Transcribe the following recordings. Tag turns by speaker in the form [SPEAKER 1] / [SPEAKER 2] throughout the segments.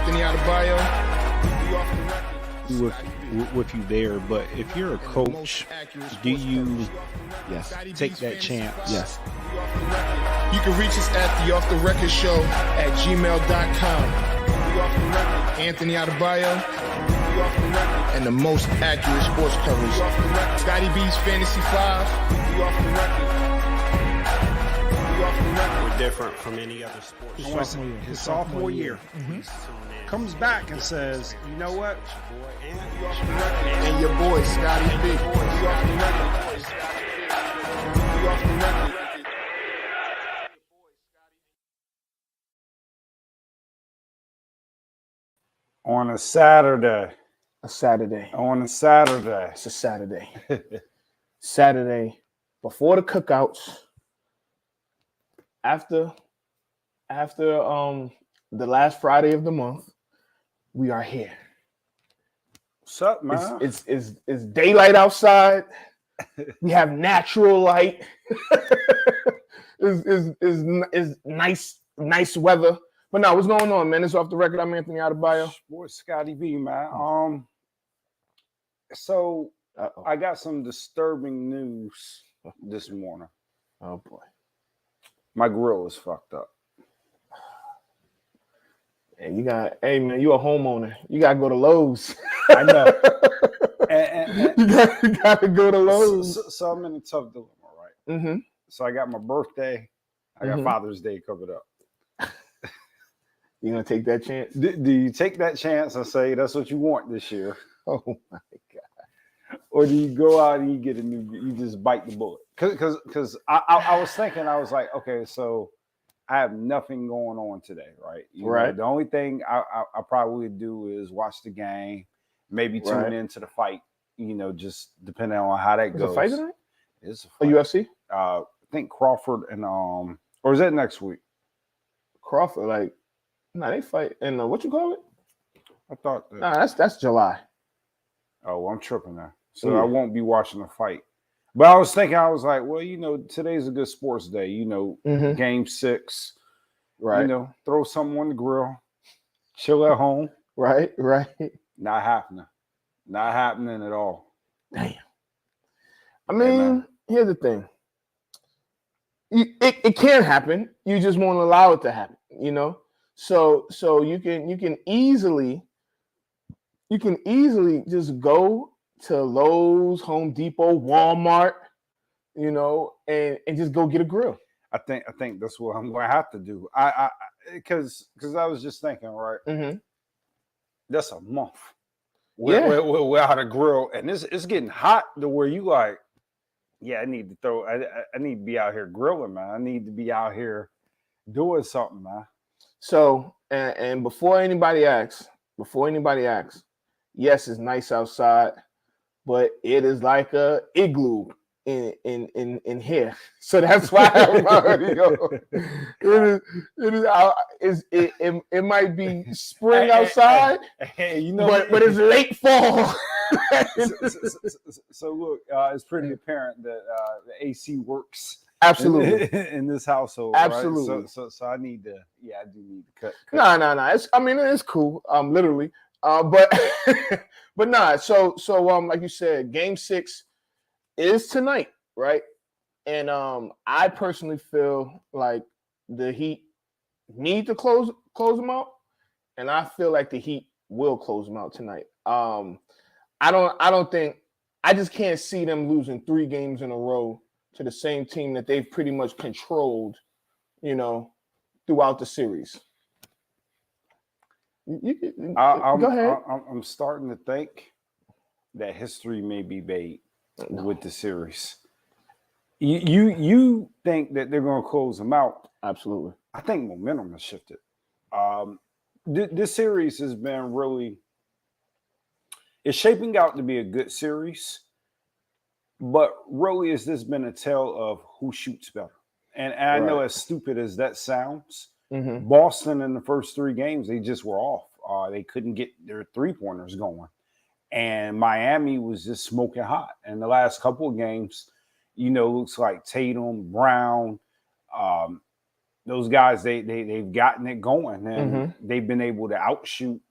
[SPEAKER 1] Anthony Adebayo.
[SPEAKER 2] With you there, but if you're a coach, do you take that chance?
[SPEAKER 1] Yes. You can reach us at the Off the Record Show at gmail.com. Anthony Adebayo and the most accurate sports coverage. Scotty B's Fantasy 5.
[SPEAKER 3] We're different from any other sport.
[SPEAKER 4] His sophomore year. Comes back and says, you know what?
[SPEAKER 1] And your boy, Scotty B.
[SPEAKER 4] On a Saturday.
[SPEAKER 5] It's a Saturday. Saturday before the cookouts. After the last Friday of the month, we are here.
[SPEAKER 4] What's up, man?
[SPEAKER 5] It's daylight outside. We have natural light. It's nice weather. But no, what's going on, man? It's Off the Record. I'm Anthony Adebayo.
[SPEAKER 4] Boy, Scotty B, man. So I got some disturbing news this morning.
[SPEAKER 5] Oh boy.
[SPEAKER 4] My grill is fucked up.
[SPEAKER 5] Hey, man, you a homeowner. You gotta go to Lowe's.
[SPEAKER 4] I know. and
[SPEAKER 5] you gotta go to Lowe's.
[SPEAKER 4] So I'm in a tough dilemma, right?
[SPEAKER 5] Mm-hmm.
[SPEAKER 4] So I got my birthday. I got Father's Day covered up.
[SPEAKER 5] You gonna take that chance?
[SPEAKER 4] Do you take that chance and say that's what you want this year?
[SPEAKER 5] Oh my God.
[SPEAKER 4] Or do you go out and you get you just bite the bullet? Because I was thinking, I was like, okay, so I have nothing going on today, right? You know, the only thing I probably would do is watch the game, maybe tune into the fight, you know, just depending on how that goes.
[SPEAKER 5] Is a fight tonight?
[SPEAKER 4] It's a
[SPEAKER 5] fight. UFC?
[SPEAKER 4] I think Crawford and or is that next week?
[SPEAKER 5] Crawford, they fight in what you call it?
[SPEAKER 4] I thought that.
[SPEAKER 5] Nah, that's July.
[SPEAKER 4] Oh, well, I'm tripping now. So I won't be watching the fight. But I was thinking, I was like, well, you know, today's a good sports day. You know, Game 6.
[SPEAKER 5] Right.
[SPEAKER 4] You know, throw something on the grill. Chill at home.
[SPEAKER 5] Right.
[SPEAKER 4] Not happening. Not happening at all.
[SPEAKER 5] Damn. I mean, here's the thing. It can happen. You just won't allow it to happen, you know? So you can easily just go to Lowe's, Home Depot, Walmart, you know, and just go get a grill.
[SPEAKER 4] I think that's what I'm going to have to do. Because I was just thinking, right? Mm-hmm. That's a month. Without a grill, and it's getting hot to where you like, I need to be out here grilling, man. I need to be out here doing something, man. So,
[SPEAKER 5] and before anybody asks, yes, it's nice outside, but it is like a igloo in here. So that's why I'm already it might be spring outside,
[SPEAKER 4] you know,
[SPEAKER 5] but it's late fall.
[SPEAKER 4] So look, it's pretty apparent that the AC works.
[SPEAKER 5] Absolutely.
[SPEAKER 4] In this household.
[SPEAKER 5] Absolutely.
[SPEAKER 4] Right? So I need to, I do need to cut.
[SPEAKER 5] No. It's cool. Literally. But nah. So like you said, Game 6 is tonight, right? And I personally feel like the Heat need to close them out, and I feel like the Heat will close them out tonight. I just can't see them losing 3 games in a row to the same team that they've pretty much controlled, you know, throughout the series. Go ahead.
[SPEAKER 4] I'm starting to think that history may be made with the series. You think that they're going to close them out?
[SPEAKER 5] Absolutely.
[SPEAKER 4] I think momentum has shifted. This series has been really. It's shaping out to be a good series. But really, has this been a tale of who shoots better? And I know, as stupid as that sounds, Boston in the first 3 games, they just were off. They couldn't get their 3-pointers going. And Miami was just smoking hot. And the last couple of games, you know, looks like Tatum, Brown, those guys they've gotten it going, and they've been able to outshoot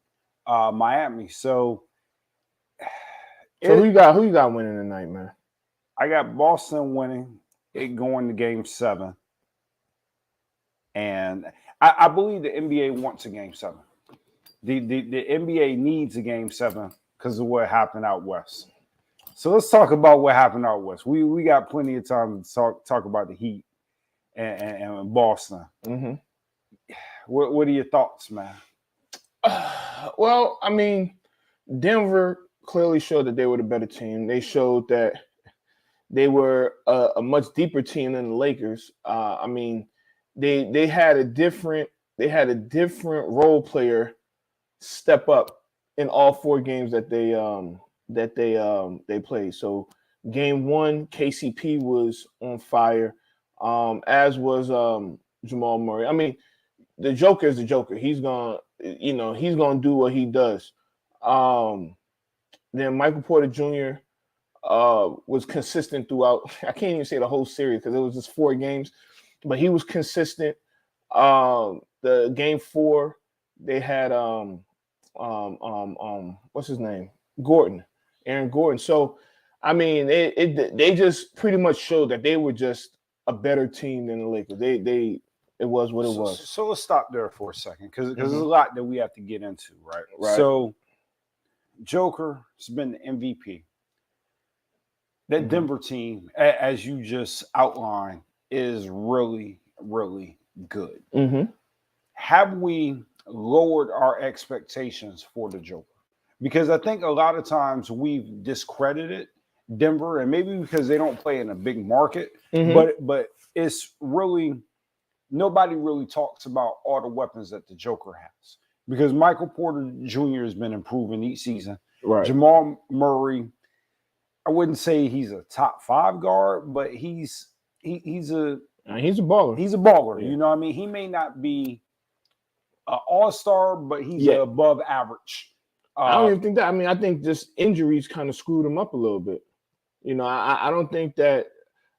[SPEAKER 4] Miami. So
[SPEAKER 5] who you got winning tonight, man?
[SPEAKER 4] I got Boston winning it, going to Game 7, and I believe the NBA wants a Game 7. The NBA needs a Game 7 because of what happened out west. So let's talk about what happened out west. We got plenty of time to talk about the Heat and Boston.
[SPEAKER 5] Mm-hmm.
[SPEAKER 4] What are your thoughts, man?
[SPEAKER 5] Well, I mean, Denver clearly showed that they were the better team. They showed that they were a much deeper team than the Lakers. I mean, they had a different role player step up in all 4 games that they played. So game 1, KCP was on fire, as was Jamal Murray. I mean, the Joker is the Joker. He's gonna do what he does. Then Michael Porter Jr. Was consistent throughout. I can't even say the whole series because it was just 4 games, but he was consistent. The game 4, they had what's his name? Aaron Gordon. So, I mean, they just pretty much showed that they were just a better team than the Lakers. It was what it was.
[SPEAKER 4] So let's stop there for a second because there's a lot that we have to get into, right? So Joker has been the MVP. That Denver team, as you just outlined, is really, really good. Have we lowered our expectations for the Joker? Because I think a lot of times we've discredited Denver, and maybe because they don't play in a big market, but it's really, nobody really talks about all the weapons that the Joker has. Because Michael Porter Jr. has been improving each season.
[SPEAKER 5] Right.
[SPEAKER 4] Jamal Murray, I wouldn't say he's a top 5 guard, but he's a
[SPEAKER 5] baller.
[SPEAKER 4] He's a baller.
[SPEAKER 5] Yeah.
[SPEAKER 4] You know what I mean? He may not be an all-star, but he's above average.
[SPEAKER 5] I don't even think that. I mean, I think just injuries kind of screwed him up a little bit. You know, I don't think that.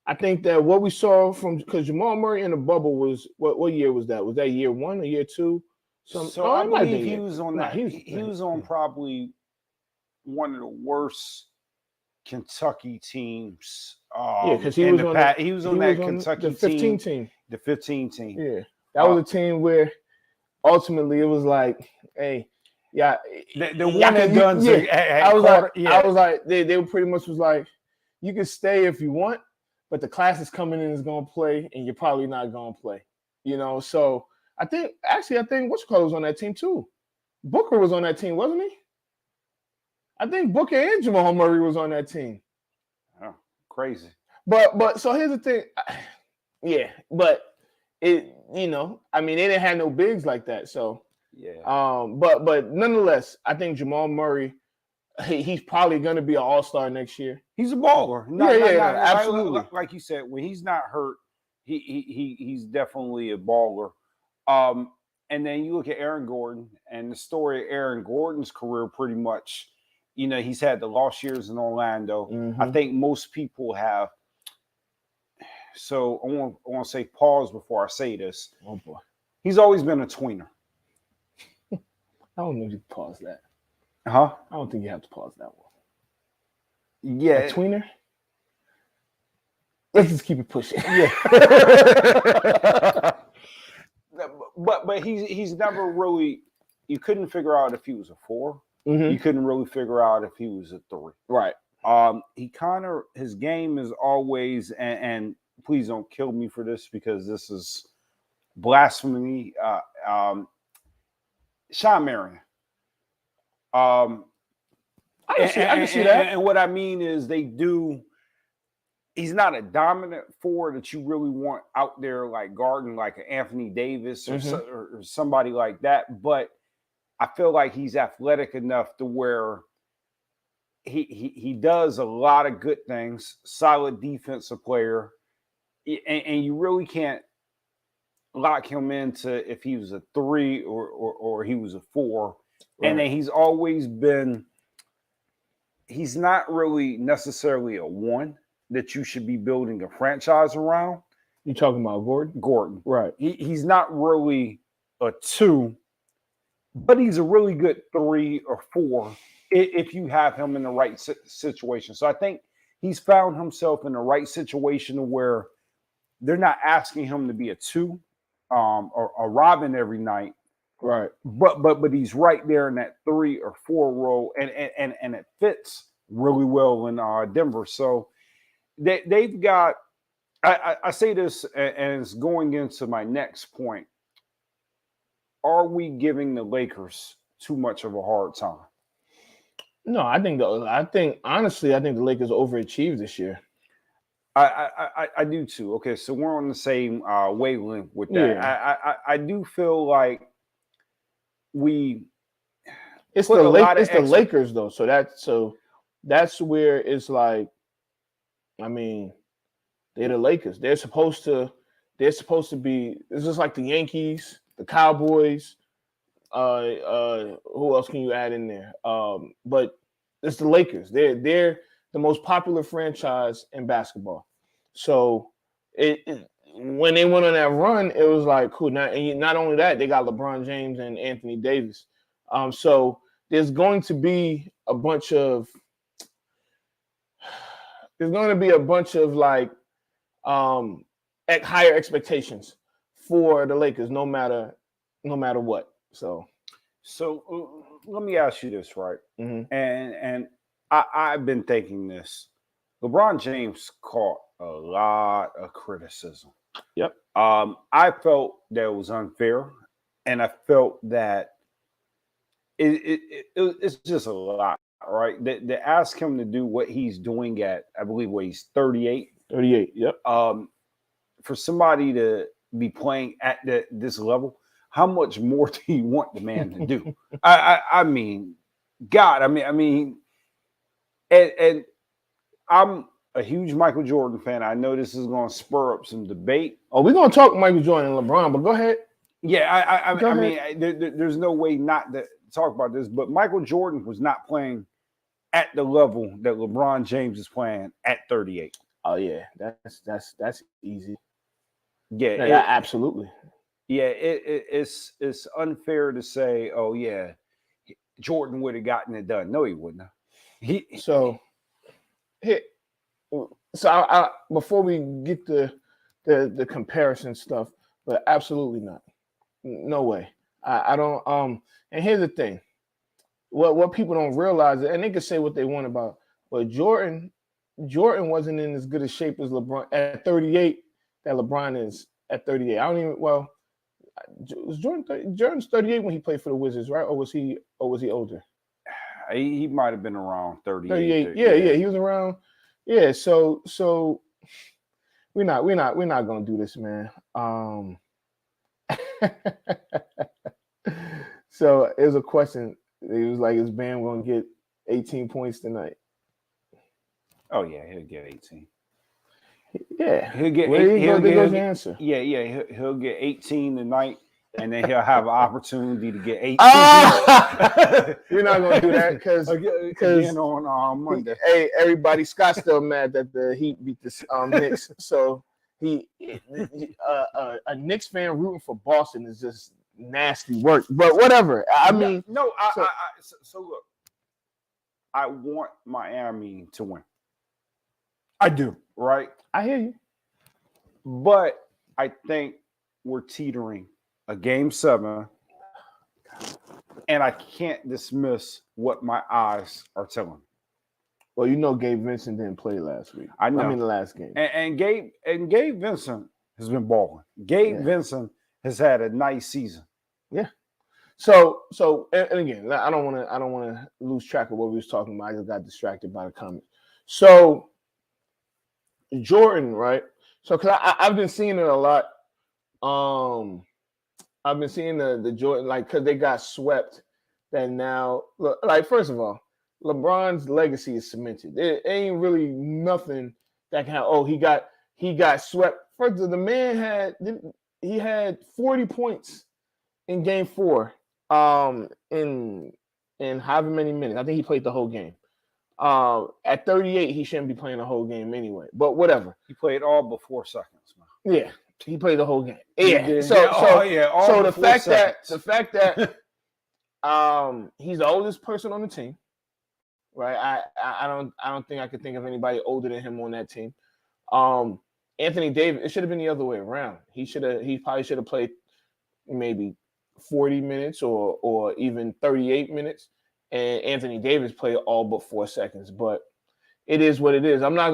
[SPEAKER 5] I think that what we saw because Jamal Murray in the bubble was what year was that? Was that year 1 or year 2?
[SPEAKER 4] So I believe he was on that. He was on probably one of the worst Kentucky teams.
[SPEAKER 5] Because he was on
[SPEAKER 4] that Kentucky
[SPEAKER 5] the 15 team.
[SPEAKER 4] The 15 team.
[SPEAKER 5] Yeah, that was a team where ultimately it was like, hey. Yeah,
[SPEAKER 4] the one and done.
[SPEAKER 5] I was like, they were pretty much was like, you can stay if you want, but the class is coming in is gonna play, and you're probably not gonna play. You know, so I think what's was on that team too. Booker was on that team, wasn't he? I think Booker and Jamal Murray was on that team.
[SPEAKER 4] Oh, crazy.
[SPEAKER 5] But so here's the thing, but it, I mean, they didn't have no bigs like that, so.
[SPEAKER 4] Yeah.
[SPEAKER 5] But nonetheless, I think Jamal Murray, he's probably going to be an all-star next year.
[SPEAKER 4] He's a baller.
[SPEAKER 5] Absolutely.
[SPEAKER 4] Like you said, when he's not hurt, he's definitely a baller. And then you look at Aaron Gordon, and the story of Aaron Gordon's career pretty much, he's had the lost years in Orlando. I think most people have. So I want to say pause before I say this.
[SPEAKER 5] Oh, boy.
[SPEAKER 4] He's always been a tweener.
[SPEAKER 5] I don't know if you can pause that.
[SPEAKER 4] Huh?
[SPEAKER 5] I don't think you have to pause that one.
[SPEAKER 4] Yeah.
[SPEAKER 5] A tweener? Let's just keep it pushing.
[SPEAKER 4] Yeah. but he's never really, you couldn't figure out if he was a 4. You couldn't really figure out if he was a 3.
[SPEAKER 5] Right.
[SPEAKER 4] His game is always, and please don't kill me for this because this is blasphemy. Sean Marion.
[SPEAKER 5] I can see that.
[SPEAKER 4] And what I mean is he's not a dominant 4 that you really want out there like guarding like an Anthony Davis or somebody like that. But I feel like he's athletic enough to where he does a lot of good things, solid defensive player. And you really can't lock him into if he was a 3 or he was a 4. Right. And then he's always been, he's not really necessarily a 1 that you should be building a franchise around.
[SPEAKER 5] You talking about Gordon?
[SPEAKER 4] Gordon.
[SPEAKER 5] Right.
[SPEAKER 4] He's not really a 2, but he's a really good 3 or 4 if you have him in the right situation. So I think he's found himself in the right situation where they're not asking him to be a 2 or a Robin every night.
[SPEAKER 5] Right.
[SPEAKER 4] But he's right there in that 3 or 4 role, and it fits really well in Denver. So they've got. I say this, and it's going into my next point. Are we giving the Lakers too much of a hard time?
[SPEAKER 5] No, I think honestly, I think the Lakers overachieved this year.
[SPEAKER 4] I do too. Okay, so we're on the same wavelength with that.
[SPEAKER 5] Yeah.
[SPEAKER 4] I do feel like
[SPEAKER 5] it's the Lakers though. So that's where it's like, I mean, they're the Lakers. They're supposed to be. It's just like the Yankees, the Cowboys. Who else can you add in there? But it's the Lakers. They're the most popular franchise in basketball. So when they went on that run, it was like cool. Not only that, they got LeBron James and Anthony Davis. So there's going to be a bunch of like higher expectations for the Lakers, no matter what. So
[SPEAKER 4] let me ask you this, right?
[SPEAKER 5] Mm-hmm.
[SPEAKER 4] And I've been thinking this. LeBron James caught a lot of criticism.
[SPEAKER 5] Yep.
[SPEAKER 4] I felt that it was unfair, and I felt that it's just a lot, right? They ask him to do what he's doing at, I believe, he's 38.
[SPEAKER 5] 38. Yep.
[SPEAKER 4] For somebody to be playing at this level, how much more do you want the man to do? I mean, God, I mean, and I'm a huge Michael Jordan fan. I know this is going to spur up some debate.
[SPEAKER 5] Oh, we're going to talk Michael Jordan and LeBron, but go ahead.
[SPEAKER 4] Yeah, I mean, there's no way not to talk about this, but Michael Jordan was not playing at the level that LeBron James is playing at 38.
[SPEAKER 5] Oh yeah, that's easy.
[SPEAKER 4] Yeah,
[SPEAKER 5] absolutely.
[SPEAKER 4] Yeah, it's unfair to say, oh yeah, Jordan would have gotten it done. No, he wouldn't have.
[SPEAKER 5] So I before we get the comparison stuff, but absolutely not. No way. I don't. And here's the thing: what people don't realize, and they can say what they want about, but Jordan wasn't in as good a shape as LeBron at 38 that LeBron is at 38. I don't even. Well, was Jordan's 38 when he played for the Wizards, right? Or was he older?
[SPEAKER 4] He might have been around
[SPEAKER 5] 38. Yeah, he was around. Yeah, so we're not gonna do this, man. So it was a question. It was like, is Bam gonna get 18 points tonight?
[SPEAKER 4] Oh yeah, he'll get 18.
[SPEAKER 5] Yeah,
[SPEAKER 4] he'll get.
[SPEAKER 5] Goes the answer.
[SPEAKER 4] Yeah, he'll get 18 tonight, and then he'll have an opportunity to get 18.
[SPEAKER 5] We're not gonna do that because
[SPEAKER 4] again on Monday.
[SPEAKER 5] Hey, everybody, Scott's still mad that the Heat beat the Knicks. So a Knicks fan rooting for Boston is just nasty work. But whatever. I mean,
[SPEAKER 4] no. So look, I want Miami to win. I do, right?
[SPEAKER 5] I hear you.
[SPEAKER 4] But I think we're teetering a game 7, and I can't dismiss what my eyes are telling me.
[SPEAKER 5] Well, you know, Gabe Vincent didn't play last week.
[SPEAKER 4] I know.
[SPEAKER 5] I mean, the last game.
[SPEAKER 4] And Gabe Vincent has been balling. Gabe Vincent has had a nice season.
[SPEAKER 5] Yeah. So and again, I don't want to lose track of what we was talking about. I just got distracted by the comments. So Jordan, right? So because I've been seeing it a lot. I've been seeing the Jordan, like, because they got swept. That now, look, like, first of all, LeBron's legacy is cemented. There ain't really nothing that can. He got swept. First, the man had 40 points in Game 4. In however many minutes. I think he played the whole game. At 38, he shouldn't be playing the whole game anyway. But whatever.
[SPEAKER 4] He played all but 4 seconds, man.
[SPEAKER 5] Yeah, he played the whole game.
[SPEAKER 4] He
[SPEAKER 5] Yeah.
[SPEAKER 4] did.
[SPEAKER 5] So
[SPEAKER 4] All
[SPEAKER 5] the
[SPEAKER 4] the
[SPEAKER 5] fact
[SPEAKER 4] 4
[SPEAKER 5] that
[SPEAKER 4] seconds.
[SPEAKER 5] he's the oldest person on the team, right? I don't think I could think of anybody older than him on that team. Anthony Davis, it should have been the other way around. He probably should have played maybe 40 minutes or even 38 minutes. And Anthony Davis played all but 4 seconds. But it is what it is. I'm not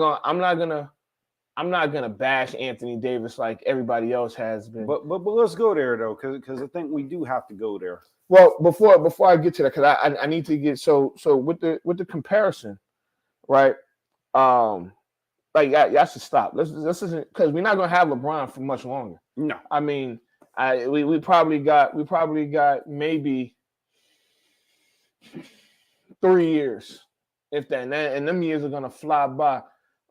[SPEAKER 5] gonna bash Anthony Davis like everybody else has been.
[SPEAKER 4] But let's go there though, because I think we do have to go there.
[SPEAKER 5] Well, before I get to that, because I need to get so with the comparison, right? Like y'all should stop. This isn't because we're not gonna have LeBron for much longer.
[SPEAKER 4] No,
[SPEAKER 5] I mean, we probably got maybe 3 years, if that, and them years are gonna fly by.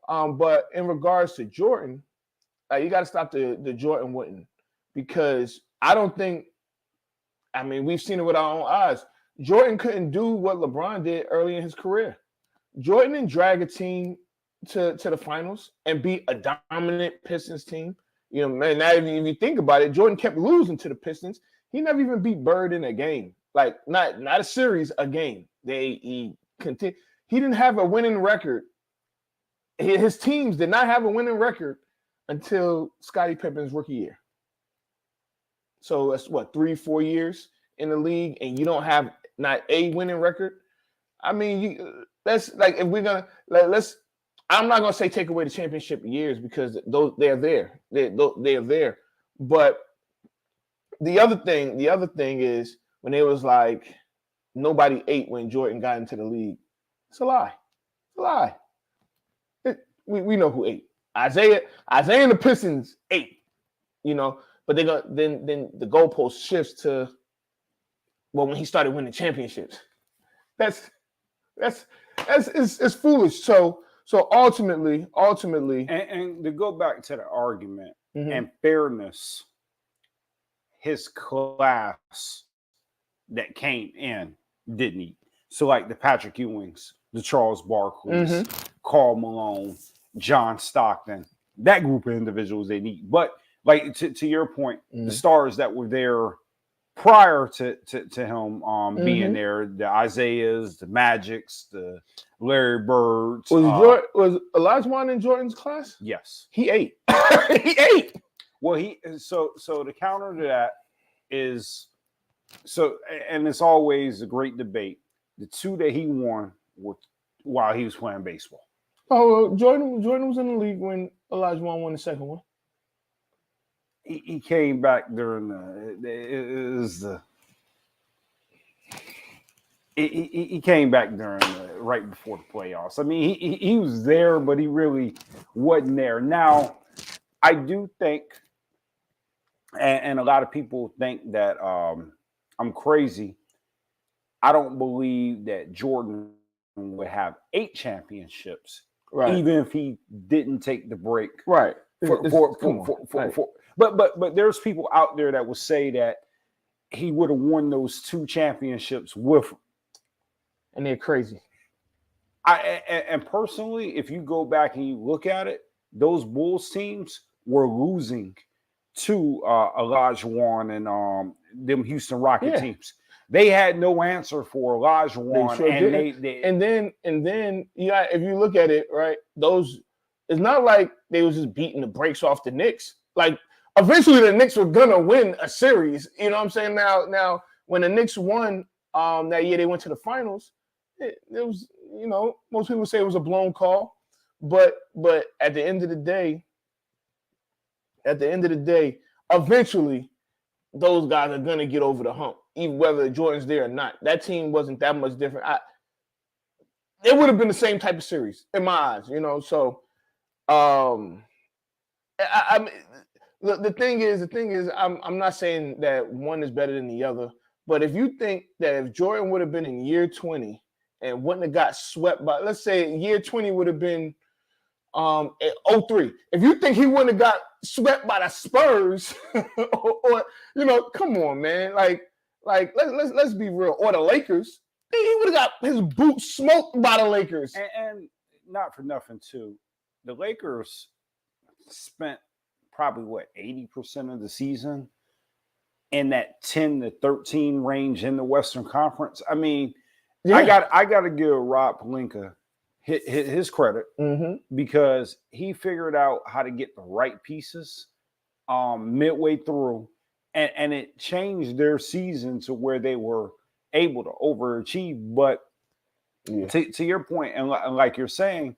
[SPEAKER 5] But in regards to Jordan, you got to stop the Jordan Wooden, because I don't think. I mean, we've seen it with our own eyes. Jordan couldn't do what LeBron did early in his career. Jordan didn't drag a team to the finals and beat a dominant Pistons team. You know, man, now if you think about it, Jordan kept losing to the Pistons. He never even beat Bird in a game. Like, not a series, a game. He didn't have a winning record. His teams did not have a winning record until Scottie Pippen's rookie year. So that's what, 3-4 years in the league, and you don't have not a winning record. I mean, that's like, if we're gonna I'm not gonna say take away the championship years, because they're there. They're there. But the other thing is, when it was like nobody ate when Jordan got into the league, it's a lie. It's a lie. We know who ate. Isaiah and the Pistons ate. You know. But then the goalpost shifts to, well, when he started winning championships. That's foolish. So ultimately,
[SPEAKER 4] and to go back to the argument and fairness, his class that came in didn't eat. So like the Patrick Ewings, the Charles Barkleys, Karl Malone, John Stockton, that group of individuals didn't eat. But like to your point, the stars that were there prior to him being there, the Isaiahs, the Magics, the Larry Birds.
[SPEAKER 5] Was Olajuwon in Jordan's class?
[SPEAKER 4] Yes.
[SPEAKER 5] He ate. He ate.
[SPEAKER 4] Well, so the counter to that is, and it's always a great debate. The two that he won were while he was playing baseball.
[SPEAKER 5] Oh, Jordan was in the league when Olajuwon won the second one.
[SPEAKER 4] He came back during he came back during right before the playoffs. I mean, he was there, but he really wasn't there. Now, I do think, and a lot of people think that I'm crazy. I don't believe that Jordan would have 8 championships,
[SPEAKER 5] right,
[SPEAKER 4] even if he didn't take the break.
[SPEAKER 5] Right.
[SPEAKER 4] But there's people out there that would say that he would have won those 2 championships with,
[SPEAKER 5] and they're crazy.
[SPEAKER 4] And personally, if you go back and you look at it, those Bulls teams were losing to Olajuwon and them Houston Rocket teams. They had no answer for Olajuwon,
[SPEAKER 5] and then if you look at it, right, those, it's not like they was just beating the brakes off the Knicks. Like, eventually the Knicks were gonna win a series. You know what I'm saying? Now when the Knicks won that year, they went to the finals. It was, you know, most people say it was a blown call, but at the end of the day, eventually those guys are gonna get over the hump, even whether Jordan's there or not. That team wasn't that much different. It would have been the same type of series in my eyes, you know. So, I mean, the thing is, I'm not saying that one is better than the other, but if you think that if Jordan would have been in year 20 and wouldn't have got swept by, let's say year 20 would have been 03. If you think he wouldn't have got swept by the Spurs, or you know, come on, man, like let's be real, or the Lakers, he would have got his boots smoked by the Lakers.
[SPEAKER 4] And not for nothing too, the Lakers spent probably 80% of the season in that 10 to 13 range in the Western Conference. I mean, I got to give Rob Pelinka his credit because he figured out how to get the right pieces midway through, and it changed their season to where they were able to overachieve. But to your point, and like you're saying,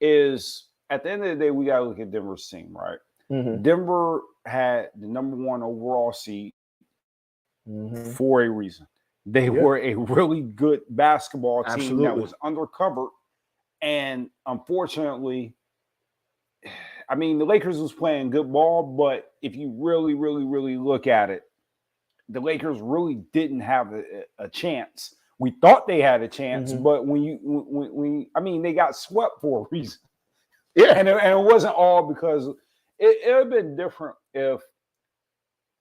[SPEAKER 4] is at the end of the day, we got to look at Denver's team, right? Denver had the number 1 overall seed for a reason. They were a really good basketball team that was undercovered. And unfortunately, I mean, the Lakers was playing good ball, but if you really, really, really look at it, the Lakers really didn't have a chance. We thought they had a chance, but when I mean, they got swept for a reason. Yeah, and it wasn't all because it would have been different if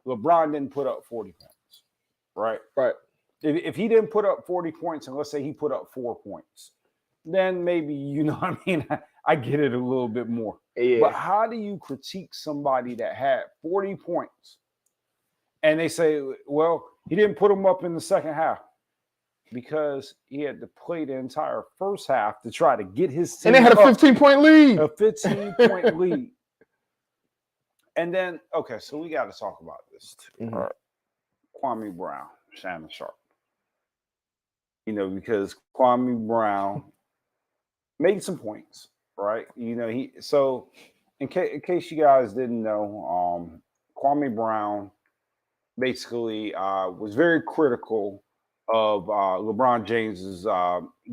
[SPEAKER 4] LeBron didn't put up 40 points, right?
[SPEAKER 5] Right.
[SPEAKER 4] If he didn't put up 40 points, and let's say he put up 4 points, then maybe, you know what I mean, I get it a little bit more. Yeah. But how do you critique somebody that had 40 points and they say, well, he didn't put them up in the second half because he had to play the entire first half to try to get his team.
[SPEAKER 5] And they had a 15-point lead.
[SPEAKER 4] A 15-point lead. And then, okay, so we got to talk about this too. All right. Kwame Brown, Shannon Sharp. You know, because Kwame Brown made some points, right? You know, in case you guys didn't know, Kwame Brown basically was very critical of LeBron James's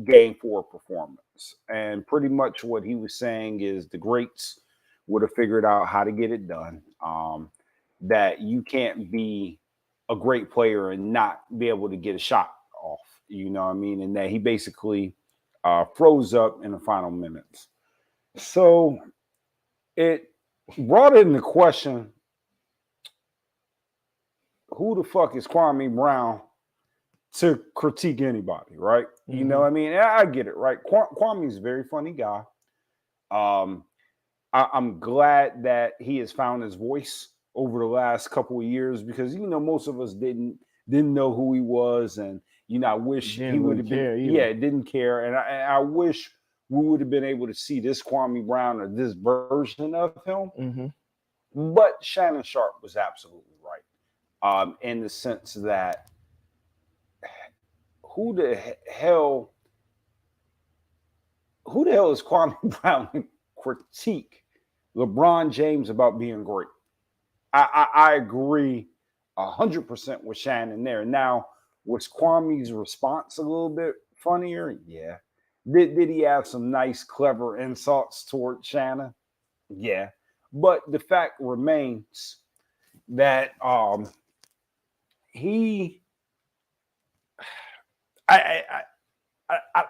[SPEAKER 4] Game 4 performance. And pretty much what he was saying is the greats would have figured out how to get it done, that you can't be a great player and not be able to get a shot off, you know what I mean? And that he basically froze up in the final minutes. So it brought into question, who the fuck is Kwame Brown to critique anybody, right? You know what I mean? I get it, right? Kwame's a very funny guy. I'm glad that he has found his voice over the last couple of years because, you know, most of us didn't know who he was. And, you know, I wish he would have been, didn't care. And I wish we would have been able to see this Kwame Brown or this version of him. But Shannon Sharp was absolutely right in the sense that who the hell is Kwame Brown to critique LeBron James about being great? I agree 100% with Shannon there. Now, was Kwame's response a little bit funnier? Yeah. Did he have some nice, clever insults toward Shannon? Yeah. But the fact remains that I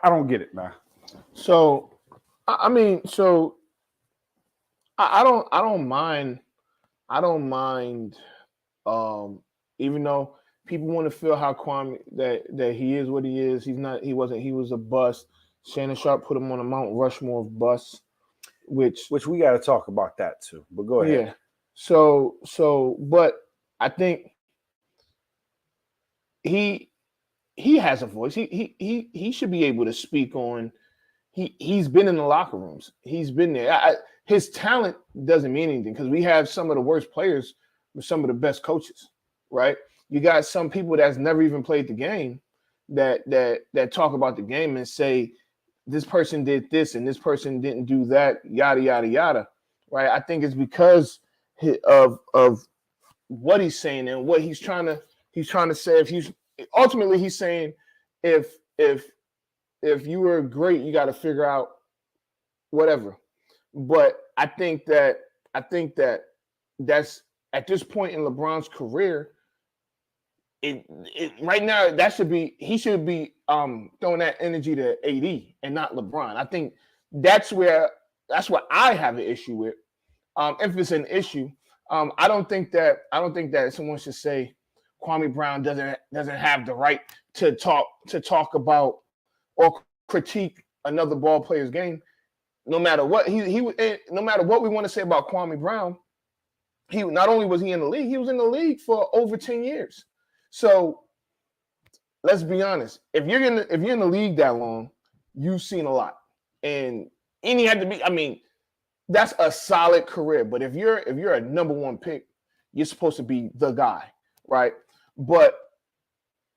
[SPEAKER 4] don't get it, man.
[SPEAKER 5] So, I mean, I don't mind. Even though people want to feel how Kwame that he is what he is. He was a bust. Shannon Sharp put him on a Mount Rushmore of busts, which
[SPEAKER 4] we got to talk about that too. But go ahead.
[SPEAKER 5] Yeah. So, but I think he has a voice. He should be able to speak on. He's been in the locker rooms. He's been there. His talent doesn't mean anything because we have some of the worst players with some of the best coaches, right? You got some people that's never even played the game that talk about the game and say this person did this and this person didn't do that, yada yada yada, right? I think it's because of what he's saying and what he's trying to say. Ultimately he's saying if you were great, you got to figure out whatever. But I think that that's at this point in LeBron's career, it right now he should be throwing that energy to AD and not LeBron. I think that's what I have an issue with. If it's an issue, I don't think that someone should say Kwame Brown doesn't have the right to talk about or critique another ball player's game. No matter what no matter what we want to say about Kwame Brown, he not only was he in the league, he was in the league for over 10 years. So let's be honest. If you're in the league that long, you've seen a lot. And he had to be, I mean, that's a solid career. But if you're a number one pick, you're supposed to be the guy, right? But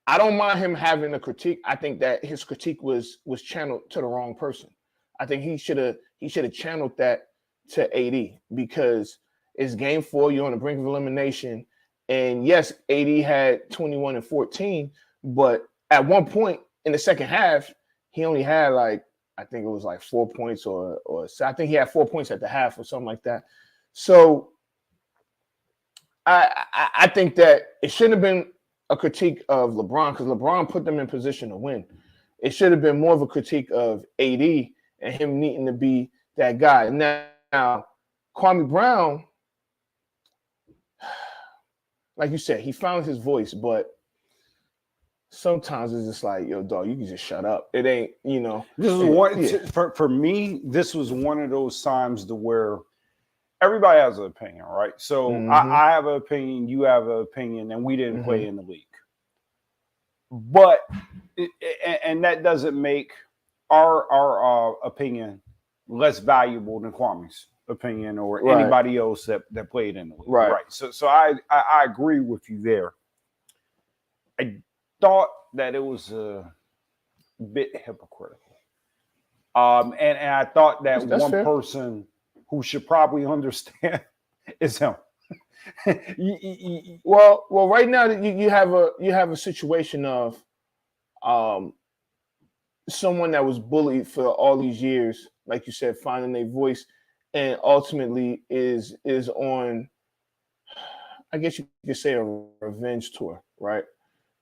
[SPEAKER 5] I don't mind him having a critique. I think that his critique was channeled to the wrong person. I think he should have channeled that to AD, because it's game 4. You're on the brink of elimination, and yes, AD had 21 and 14, but at one point in the second half, he only had like, I think it was like 4 points or I think he had 4 points at the half or something like that. So I think that it shouldn't have been a critique of LeBron, because LeBron put them in position to win. It should have been more of a critique of AD and him needing to be that guy. Now Kwame Brown, like you said, he found his voice, but sometimes it's just like, yo, dog, you can just shut up. It ain't,
[SPEAKER 4] This is one for me. This was one of those times to where everybody has an opinion, right? So I have an opinion, you have an opinion, and we didn't play in the league. But and that doesn't make our opinion less valuable than Kwame's opinion or anybody else that played in the league. Right. So I agree with you there. I thought that it was a bit hypocritical. And I thought that
[SPEAKER 5] that's
[SPEAKER 4] one
[SPEAKER 5] fair.
[SPEAKER 4] person who should probably understand is him.
[SPEAKER 5] Well, right now you have a situation of someone that was bullied for all these years, like you said, finding their voice, and ultimately is on, I guess you could say, a revenge tour, right?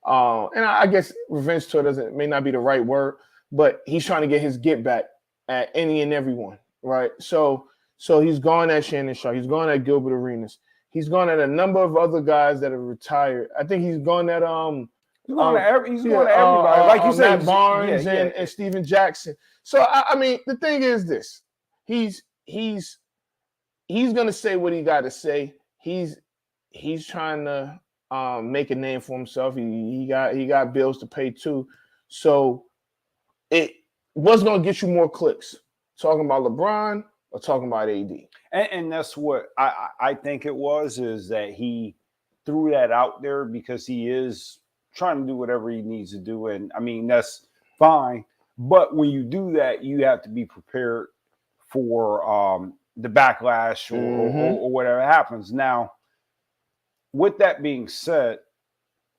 [SPEAKER 5] And I guess revenge tour may not be the right word, but he's trying to get his get back at any and everyone, right? So he's gone at Shannon Sharpe, he's gone at Gilbert Arenas, he's gone at a number of other guys that have retired. I think he's gone at he's going to everybody, like you said, Matt Barnes and Steven Jackson. So I mean, the thing is this: he's gonna say what he got to say. He's trying to make a name for himself. He got bills to pay too. So what's gonna get you more clicks? Talking about LeBron or talking about AD?
[SPEAKER 4] And that's what I think it was, is that he threw that out there because he is trying to do whatever he needs to do. And I mean, that's fine. But when you do that, you have to be prepared for the backlash or whatever happens. Now, with that being said,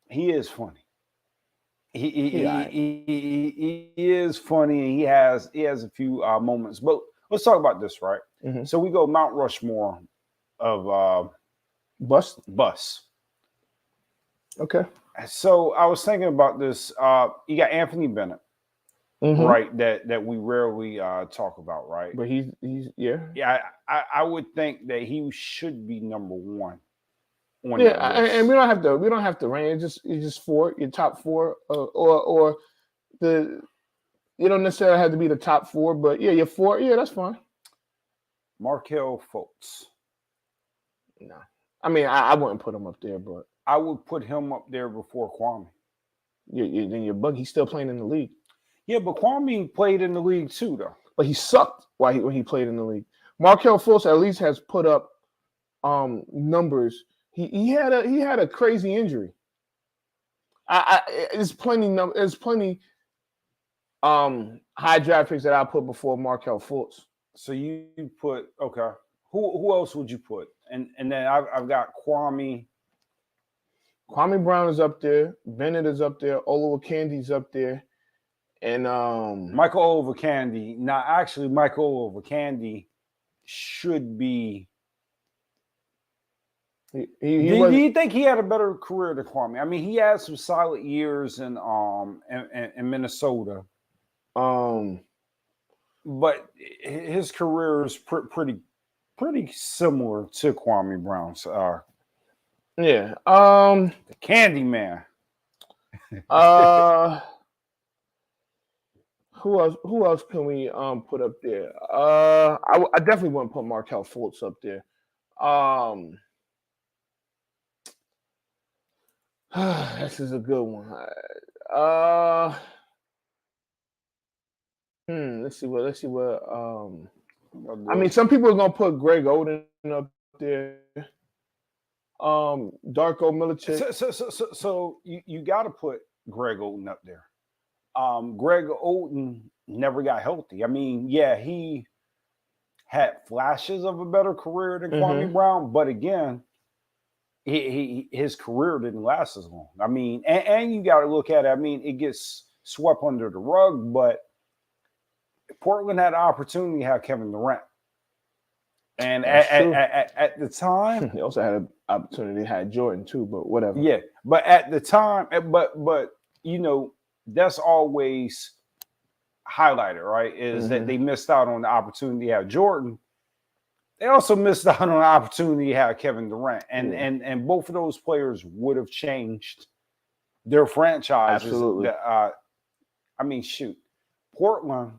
[SPEAKER 4] he is funny. He is funny, and he has a few moments. But let's talk about this, right? So we go Mount Rushmore of Bus.
[SPEAKER 5] Okay.
[SPEAKER 4] So I was thinking about this. You got Anthony Bennett, right? That we rarely talk about, right?
[SPEAKER 5] But he's
[SPEAKER 4] yeah. I would think that he should be number one.
[SPEAKER 5] And we don't have to rank. It's just your top 4, or you don't necessarily have to be the top 4, but your 4, that's fine.
[SPEAKER 4] Markelle Fultz.
[SPEAKER 5] No, I mean I wouldn't put him up there, but
[SPEAKER 4] I would put him up there before Kwame.
[SPEAKER 5] Then your bug, he's still playing in the league.
[SPEAKER 4] Yeah, but Kwame played in the league too, though.
[SPEAKER 5] But he sucked when he played in the league. Markelle Fultz at least has put up numbers. He had a crazy injury. There's plenty high draft picks that I put before Markelle Fultz.
[SPEAKER 4] So you put, okay. Who else would you put? And then I've got Kwame.
[SPEAKER 5] Kwame Brown is up there. Bennett is up there. Olowokandi up there. And
[SPEAKER 4] Michael Olowokandi. Now, actually, Michael Olowokandi should be. Do you think he had a better career than Kwame? I mean, he had some solid years in Minnesota. But his career is pretty similar to Kwame Brown's.
[SPEAKER 5] The
[SPEAKER 4] Candy Man.
[SPEAKER 5] Who else can we put up there? I definitely wouldn't put Markelle Fultz up there. This is a good one. Let's see what. I mean, some people are gonna put Greg Oden up there. Darko Milicic.
[SPEAKER 4] So you got to put Greg Oden up there. Greg Oden never got healthy. I mean, yeah, he had flashes of a better career than Kwame Brown, but again, his career didn't last as long. I mean, and you got to look at it. I mean, it gets swept under the rug, but Portland had an opportunity to have Kevin Durant. And at the time,
[SPEAKER 5] they also had an opportunity to have Jordan too, but whatever.
[SPEAKER 4] Yeah, but at the time, but you know, that's always highlighted, right? Is that they missed out on the opportunity to have Jordan. They also missed out on the opportunity to have Kevin Durant, and both of those players would have changed their franchises.
[SPEAKER 5] Absolutely.
[SPEAKER 4] I mean, shoot, Portland,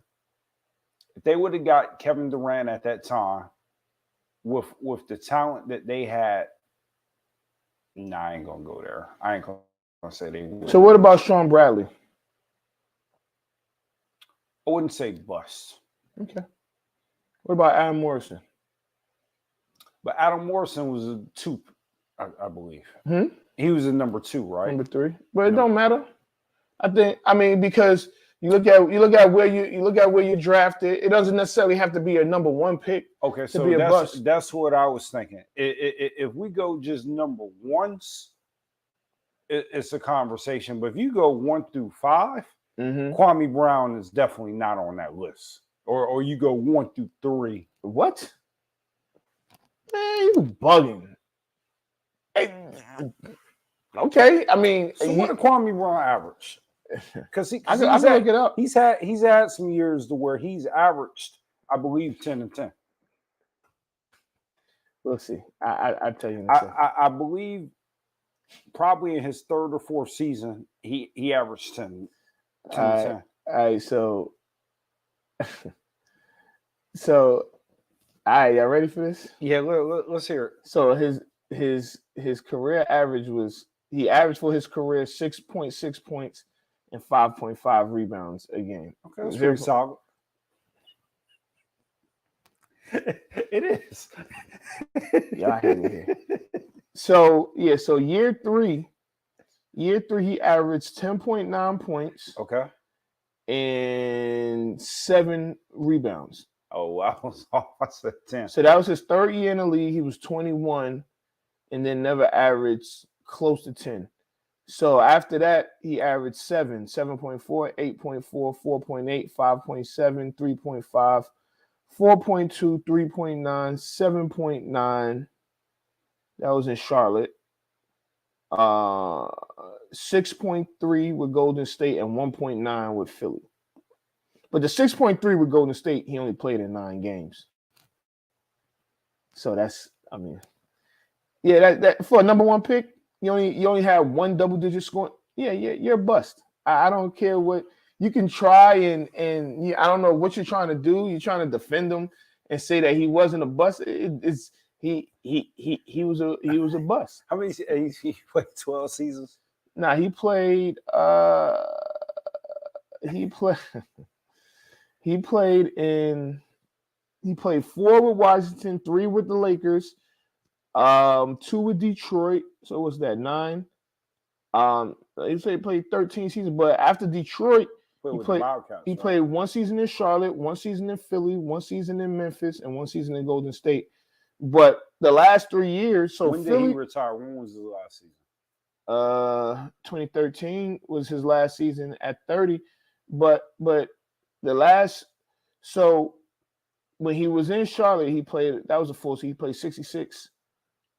[SPEAKER 4] if they would have got Kevin Durant at that time, with the talent that they had, I ain't gonna go there. I ain't gonna say they would.
[SPEAKER 5] So what about Sean Bradley?
[SPEAKER 4] I wouldn't say bust.
[SPEAKER 5] Okay. What about Adam Morrison?
[SPEAKER 4] But Adam Morrison was a 2, I believe. He was a number 2, right?
[SPEAKER 5] Number 3. But it don't matter. I mean, because you look at where you drafted, it doesn't necessarily have to be a number 1 pick.
[SPEAKER 4] Okay,
[SPEAKER 5] to be a bust.
[SPEAKER 4] That's what I was thinking. If we go just number 1s, it's a conversation. But if you go 1 through 5, Kwame Brown is definitely not on that list. Or you go 1 through 3.
[SPEAKER 5] What? Man, you bugging. Hey, okay, I mean,
[SPEAKER 4] so what did Kwame Brown average? Because
[SPEAKER 5] I can look it up.
[SPEAKER 4] He's had some years to where he's averaged, I believe, 10 and 10.
[SPEAKER 5] We'll see. I tell you in a second.
[SPEAKER 4] I believe probably in his 3rd or 4th season, he averaged 10 and 10.
[SPEAKER 5] All right, so all right, y'all ready for this?
[SPEAKER 4] Yeah, let's hear it.
[SPEAKER 5] So his career average was, he averaged for his career 6.6 points and 5.5 rebounds a game.
[SPEAKER 4] Okay, that's very solid. It is.
[SPEAKER 5] Y'all hate me here. So year three he averaged 10.9 points.
[SPEAKER 4] Okay.
[SPEAKER 5] And 7 rebounds.
[SPEAKER 4] Oh, I was off. I said 10.
[SPEAKER 5] So that was his 3rd year in the league. He was 21 and then never averaged close to 10. So after that, he averaged 7, 7.4, 8.4, 4.8, 5.7, 3.5, 4.2, 3.9, 7.9. That was in Charlotte. 6.3 with Golden State and 1.9 with Philly. But the 6.3 with Golden State, he only played in 9 games. So that's, I mean, yeah, that for a number 1 pick, you only have 1 double-digit score. Yeah, you're a bust. I don't care what you can try and I don't know what you're trying to do. You're trying to defend him and say that he wasn't a bust. He was a bust.
[SPEAKER 4] How many? He played 12 seasons.
[SPEAKER 5] Nah, he played 4 with Washington, 3 with the Lakers, 2 with Detroit. So what's that, 9? He played 13 seasons, but after Detroit, he played 1 season in Charlotte, 1 season in Philly, 1 season in Memphis, and 1 season in Golden State. But the last 3 years, so
[SPEAKER 4] when did
[SPEAKER 5] Philly,
[SPEAKER 4] he retire? When was his last season?
[SPEAKER 5] 2013 was his last season at 30. But the last, so when he was in Charlotte, he played, that was a full season. He played 66.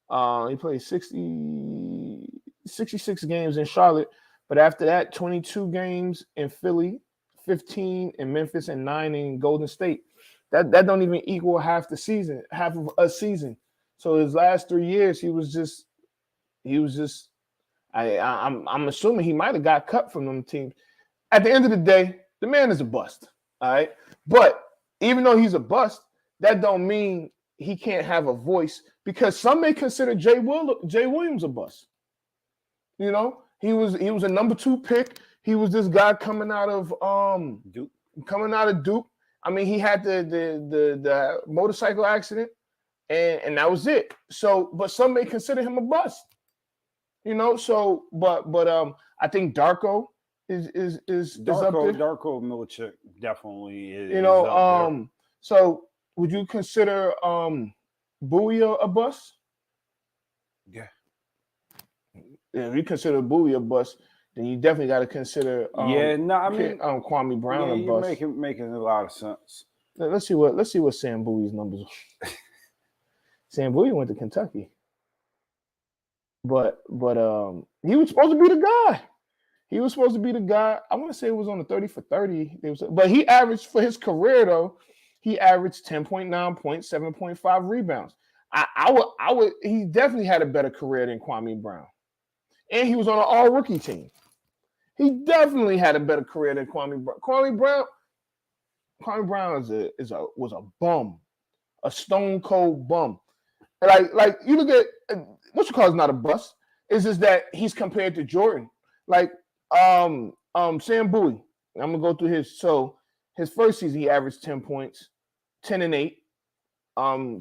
[SPEAKER 5] He played 66 games in Charlotte. But after that, 22 games in Philly, 15 in Memphis, and 9 in Golden State. That don't even equal half of a season. So his last 3 years, he was just. I'm assuming he might have got cut from them teams. At the end of the day, the man is a bust. All right, but even though he's a bust, that don't mean he can't have a voice, because some may consider Jay Williams a bust. You know, He was a number 2 pick. He was this guy coming out of
[SPEAKER 4] Duke.
[SPEAKER 5] Duke. I mean, he had the motorcycle accident, and that was it. So, but some may consider him a bust. You know, so but I think Darko is up there.
[SPEAKER 4] Darko Milicic definitely is.
[SPEAKER 5] You know,
[SPEAKER 4] up there.
[SPEAKER 5] So would you consider Bowie a bust?
[SPEAKER 4] Yeah.
[SPEAKER 5] If you consider Bowie a bust, then you definitely got to consider Kwame Brown a bust.
[SPEAKER 4] Making a lot of sense.
[SPEAKER 5] Let's see what Sam Bowie's numbers are. Sam Bowie went to Kentucky. But he was supposed to be the guy. He was supposed to be the guy. I want to say it was on the 30 for 30. But he averaged for his career though, he averaged 10.9 points, 7.5 rebounds. I would he definitely had a better career than Kwame Brown. And he was on an all-rookie team. He definitely had a better career than Kwame Brown. Kwame Brown was a bum, a stone cold bum. Like you look at what you call is not a bust. It's just that he's compared to Jordan. Like Sam Bowie. I'm gonna go through his. So his first season he averaged 10 points, 10 and 8.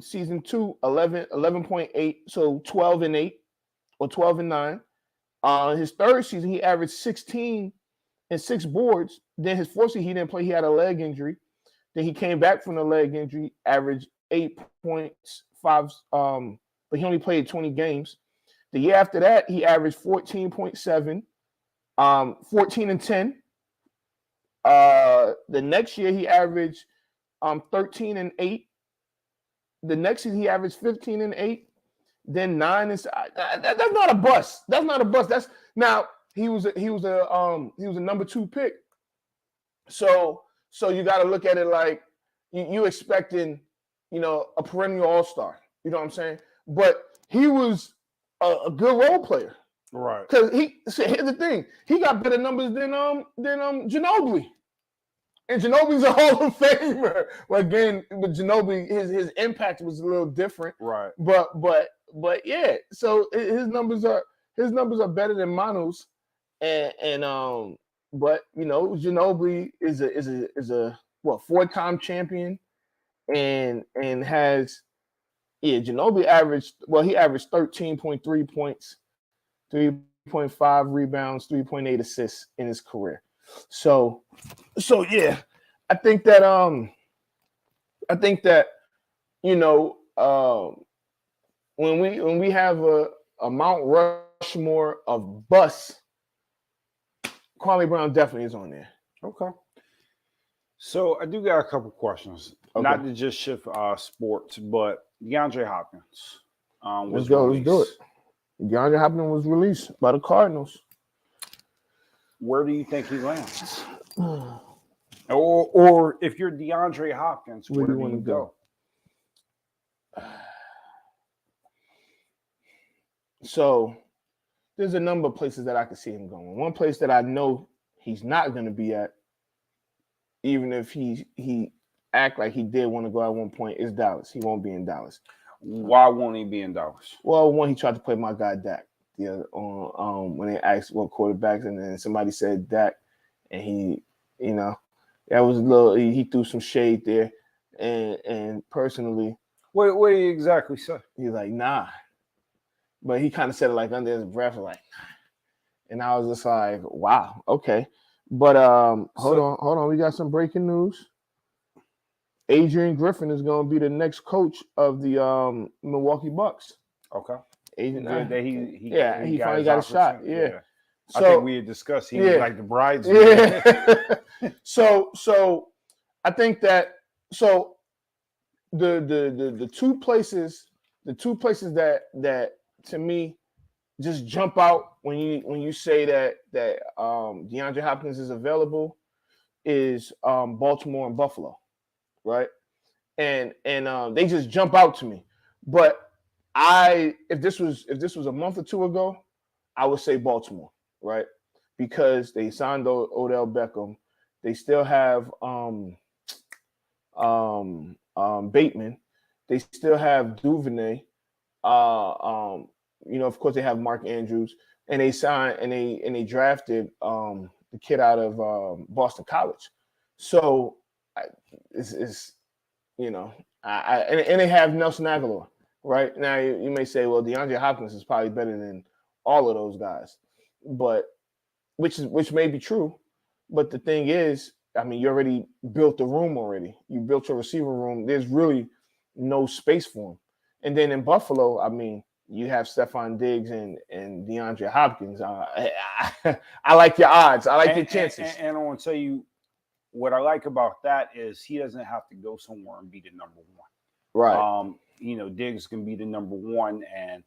[SPEAKER 5] Season 2, 11.8, so 12 and 8 or 12 and 9. His third season he averaged 16 and 6 boards. Then his fourth season he didn't play. He had a leg injury. Then he came back from the leg injury, averaged 8 points, 5. But he only played 20 games. The year after that, he averaged 14.7, 14 and 10. The next year, he averaged 13 and 8. The next season, he averaged 15 and 8. Then 9 and that's not a bust. That's not a bust. That's now he was a number 2 pick. So you got to look at it like you expecting, a perennial all-star. You know what I'm saying? But he was a good role player,
[SPEAKER 4] right?
[SPEAKER 5] Because here's the thing: he got better numbers than Ginobili, and Ginobili's a Hall of Famer. Well, again, with Ginobili, his impact was a little different,
[SPEAKER 4] right?
[SPEAKER 5] But yeah, so his numbers are better than Manu's, and but Ginobili is a 4-time champion, and has. Yeah, Ginobili averaged 13.3 points, 3.5 rebounds, 3.8 assists in his career. So yeah, I think that when we have a Mount Rushmore of busts, Kwame Brown definitely is on there.
[SPEAKER 4] Okay. So I do got a couple questions. Okay. Not to just shift sports, but DeAndre Hopkins was released.
[SPEAKER 5] Let's do it. DeAndre Hopkins was released by the Cardinals.
[SPEAKER 4] Where do you think he lands? or if you're DeAndre Hopkins, where do you want to go?
[SPEAKER 5] So there's a number of places that I could see him going. One place that I know he's not going to be at, even if he act like he did want to go at one point, is Dallas. He won't be in Dallas.
[SPEAKER 4] Why won't he be in Dallas?
[SPEAKER 5] Well, one, he tried to play my guy Dak. When they asked what quarterbacks, and then somebody said Dak, and he, that was a little. He threw some shade there, and personally,
[SPEAKER 4] what did he exactly say?
[SPEAKER 5] He's like, nah, but he kind of said it like under his breath, like, and I was just like, wow, okay. But hold on, we got some breaking news. Adrian Griffin is going to be the next coach of the Milwaukee Bucks.
[SPEAKER 4] Okay.
[SPEAKER 5] He
[SPEAKER 4] finally
[SPEAKER 5] got a shot. Yeah.
[SPEAKER 4] So, I think we had discussed he was like the bridesmaid.
[SPEAKER 5] Yeah. so I think that the two places that to me just jump out when you say that DeAndre Hopkins is available is Baltimore and Buffalo, right? And they just jump out to me. But if this was a month or two ago, I would say Baltimore, right? Because they signed Odell Beckham. They still have Bateman. They still have Duvernay. Of course, they have Mark Andrews. and they signed and they drafted the kid out of Boston College. So it's you know, and they have Nelson Aguilar. Right now, you may say, well, DeAndre Hopkins is probably better than all of those guys, but which may be true. But the thing is, I mean, you already built the room already. You built your receiver room. There's really no space for him. And then in Buffalo, I mean, you have Stephon Diggs and DeAndre Hopkins. I like your odds. I like your chances.
[SPEAKER 4] And I want to tell you what I like about that is he doesn't have to go somewhere and be the number one.
[SPEAKER 5] Right.
[SPEAKER 4] You know, Diggs can be the number one, and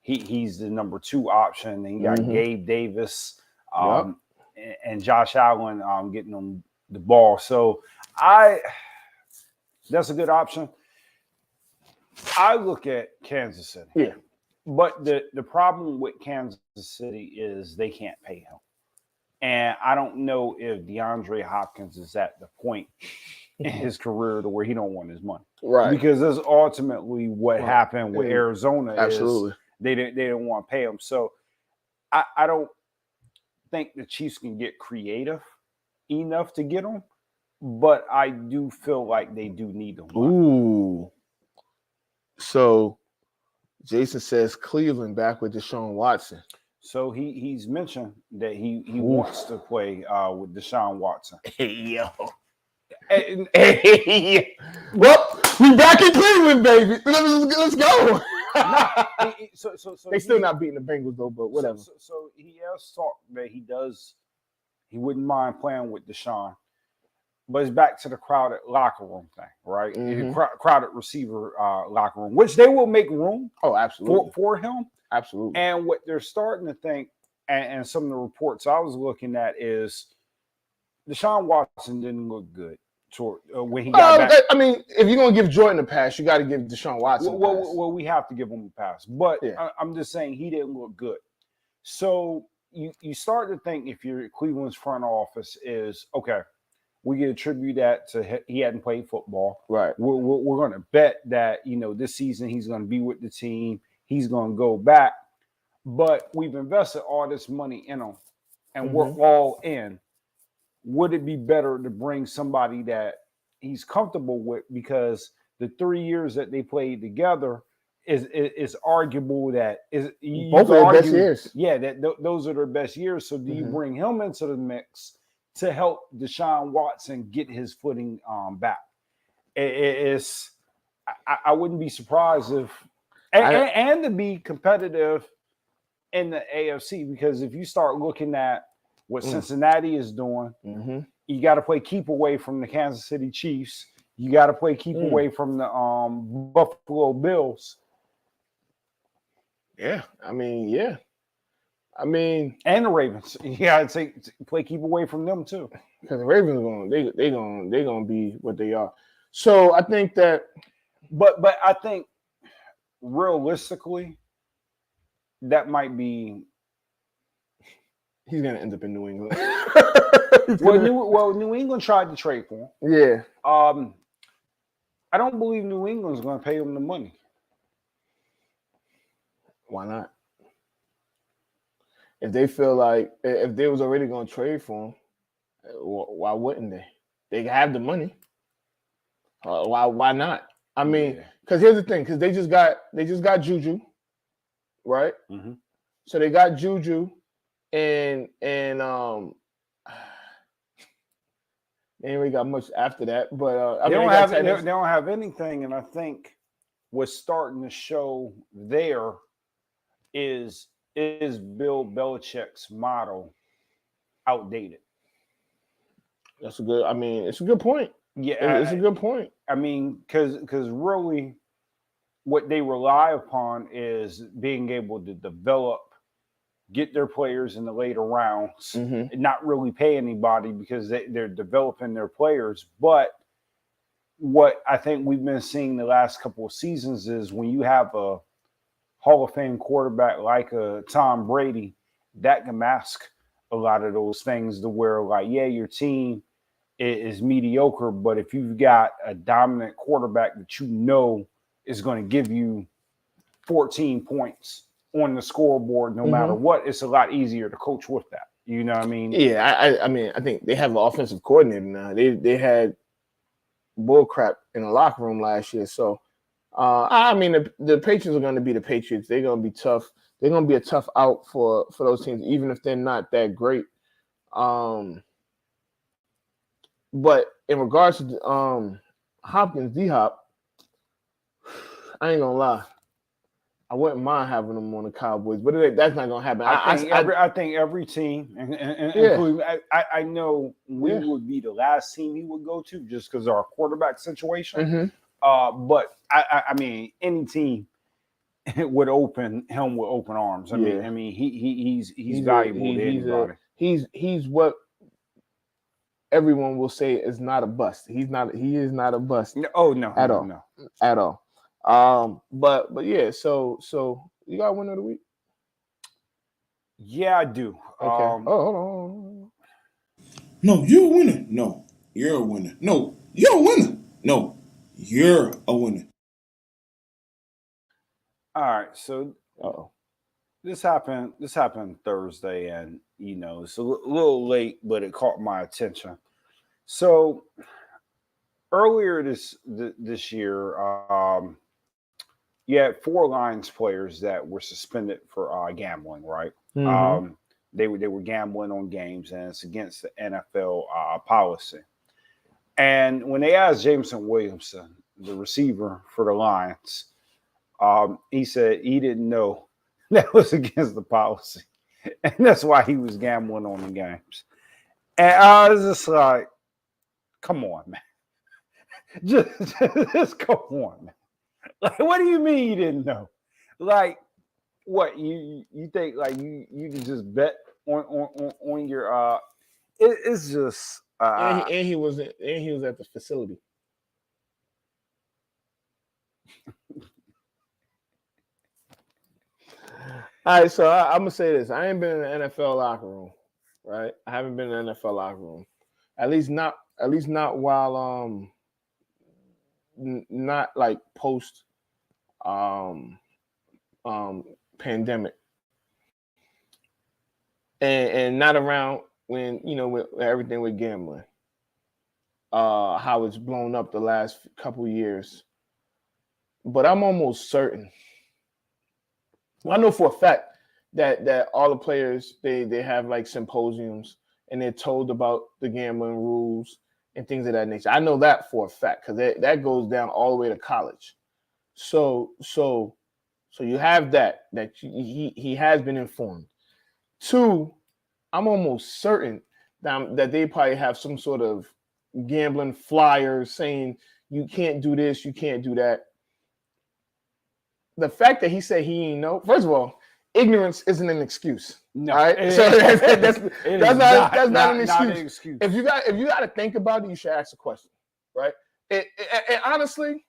[SPEAKER 4] he's the number two option. And you got Gabe Davis and Josh Allen getting them the ball. So that's a good option. I look at Kansas City.
[SPEAKER 5] Yeah.
[SPEAKER 4] But the problem with Kansas City is they can't pay him. And I don't know if DeAndre Hopkins is at the point in his career to where he don't want his money.
[SPEAKER 5] Right.
[SPEAKER 4] Because that's ultimately what happened with Arizona.
[SPEAKER 5] Absolutely.
[SPEAKER 4] Is they didn't want to pay him. So I don't think the Chiefs can get creative enough to get him. But I do feel like they do need him.
[SPEAKER 5] Ooh. So Jason says Cleveland back with Deshaun Watson.
[SPEAKER 4] So he's mentioned that he wants to play with Deshaun Watson.
[SPEAKER 5] Hey, yo. Hey, well, we back in Cleveland, baby. Let's go.
[SPEAKER 4] So
[SPEAKER 5] they still not beating the Bengals though, but whatever.
[SPEAKER 4] So he has talked that he wouldn't mind playing with Deshaun, but it's back to the crowded locker room thing, right? Crowded receiver locker room, which they will make room.
[SPEAKER 5] Oh, absolutely
[SPEAKER 4] for him.
[SPEAKER 5] Absolutely.
[SPEAKER 4] And what they're starting to think, and some of the reports I was looking at is Deshaun Watson didn't look good when he got back.
[SPEAKER 5] I mean, if you're going to give Jordan a pass, you got to give Deshaun Watson a pass.
[SPEAKER 4] Well, we have to give him a pass. But I'm just saying he didn't look good. So you start to think if you're Cleveland's front office is, okay, we can attribute that to he hadn't played football.
[SPEAKER 5] Right.
[SPEAKER 4] We're going to bet that, this season he's going to be with the team. He's going to go back, but we've invested all this money in him, and we're all in. Would it be better to bring somebody that he's comfortable with? Because the 3 years that they played together is arguable that
[SPEAKER 5] both of their best years.
[SPEAKER 4] Yeah, those are their best years. So do you bring him into the mix to help Deshaun Watson get his footing back? I wouldn't be surprised if. And to be competitive in the AFC, because if you start looking at what Cincinnati is doing, you got to play keep away from the Kansas City Chiefs. You got to play keep away from the Buffalo Bills.
[SPEAKER 5] Yeah, I mean,
[SPEAKER 4] and the Ravens. Yeah, I'd say play keep away from them too.
[SPEAKER 5] Because the Ravens they're gonna be what they are. So I think that,
[SPEAKER 4] but I think. Realistically, that might be.
[SPEAKER 5] He's gonna end up in New England.
[SPEAKER 4] New England tried to trade for him.
[SPEAKER 5] Yeah.
[SPEAKER 4] I don't believe New England's going to pay him the money.
[SPEAKER 5] Why not? If they feel like if they was already going to trade for him, why wouldn't they? They have the money. Why not? I mean, because here's the thing: because they just got Juju, right? So they got Juju, and they ain't really got much after that. But
[SPEAKER 4] they don't have anything, and I think what's starting to show there is Bill Belichick's model outdated.
[SPEAKER 5] That's a good. I mean, it's a good point.
[SPEAKER 4] Yeah,
[SPEAKER 5] it's a good point.
[SPEAKER 4] I mean, because really, what they rely upon is being able to develop, get their players in the later rounds, and not really pay anybody because they're developing their players. But what I think we've been seeing the last couple of seasons is when you have a Hall of Fame quarterback like a Tom Brady, that can mask a lot of those things to where, like, yeah, your team is mediocre, but if you've got a dominant quarterback that is going to give you 14 points, on the scoreboard no matter what, it's a lot easier to coach with that. You know what I mean?
[SPEAKER 5] Yeah, I mean, I think they have an offensive coordinator now. They had bull crap in the locker room last year. So, I mean, the Patriots are going to be the Patriots. They're going to be tough. They're going to be a tough out for those teams, even if they're not that great. But in regards to Hopkins, D-Hop, I ain't going to lie. I wouldn't mind having them on the Cowboys, but that's not going to happen.
[SPEAKER 4] I think every team, including I know we would be the last team he would go to just because of our quarterback situation. But I mean, any team would open him with open arms. I mean, he's valuable to anybody.
[SPEAKER 5] He's what everyone will say is not a bust. He is not a bust.
[SPEAKER 4] No,
[SPEAKER 5] at all. But yeah, so you got winner of the week?
[SPEAKER 4] Yeah, I do.
[SPEAKER 5] Okay. Hold on.
[SPEAKER 6] No, you're a winner. No, you're a winner. No, you're a winner. No, you're a winner.
[SPEAKER 4] All right, so this happened Thursday, and it's a little late, but it caught my attention. So earlier this year, you had 4 Lions players that were suspended for gambling, right? They were gambling on games, and it's against the NFL policy. And when they asked Jameson Williamson, the receiver for the Lions, he said he didn't know that was against the policy, and that's why he was gambling on the games. And I was just like, "Come on, man! Just come on, man! Like, what do you mean you didn't know? Like, what you think? Like you can just bet on your it's just
[SPEAKER 5] and he was at the facility. All right, so I'm gonna say this: I ain't been in the NFL locker room, right? I haven't been in the NFL locker room, at least not while not like post pandemic, and not around when with everything with gambling, how it's blown up the last couple years. But I'm almost certain. Well, I know for a fact that all the players they have like symposiums and they're told about the gambling rules and things of that nature. I know that for a fact because that goes down all the way to college. So you have that he has been informed. 2, I'm almost certain that they probably have some sort of gambling flyer saying you can't do this, you can't do that. The fact that he said he didn't know, first of all, ignorance isn't an excuse.
[SPEAKER 4] No,
[SPEAKER 5] all right. So that's not an excuse.
[SPEAKER 4] Not an excuse.
[SPEAKER 5] If you got to think about it, you should ask a question, right? And honestly,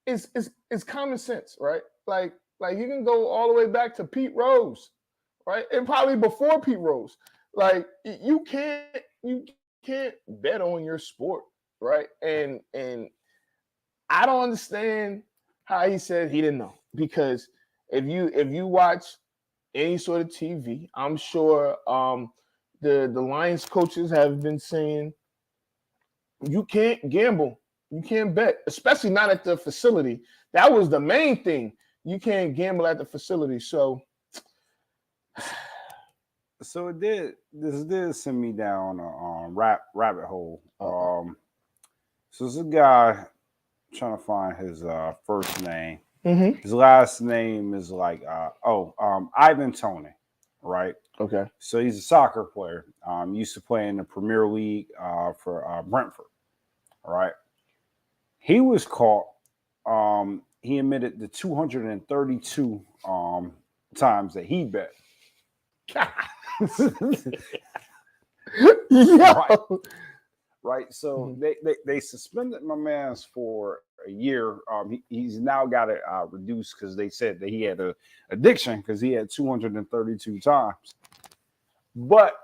[SPEAKER 5] it's common sense, right? Like you can go all the way back to Pete Rose, right? And probably before Pete Rose. Like you can't bet on your sport, right? And I don't understand how he said he didn't know, because if you watch any sort of TV, I'm sure the Lions coaches have been saying you can't gamble, you can't bet, especially not at the facility. That was the main thing. You can't gamble at the facility. So
[SPEAKER 4] this did send me down a rabbit hole. So there's a guy trying to find his first name. His last name is like Ivan Toney, right?
[SPEAKER 5] Okay.
[SPEAKER 4] So he's a soccer player. Used to play in the Premier League for Brentford. All right. He was caught. He admitted the 232 times that he bet. Right. So they suspended my man's for a year. He's now got it reduced because they said that he had an addiction because he had 232 times. But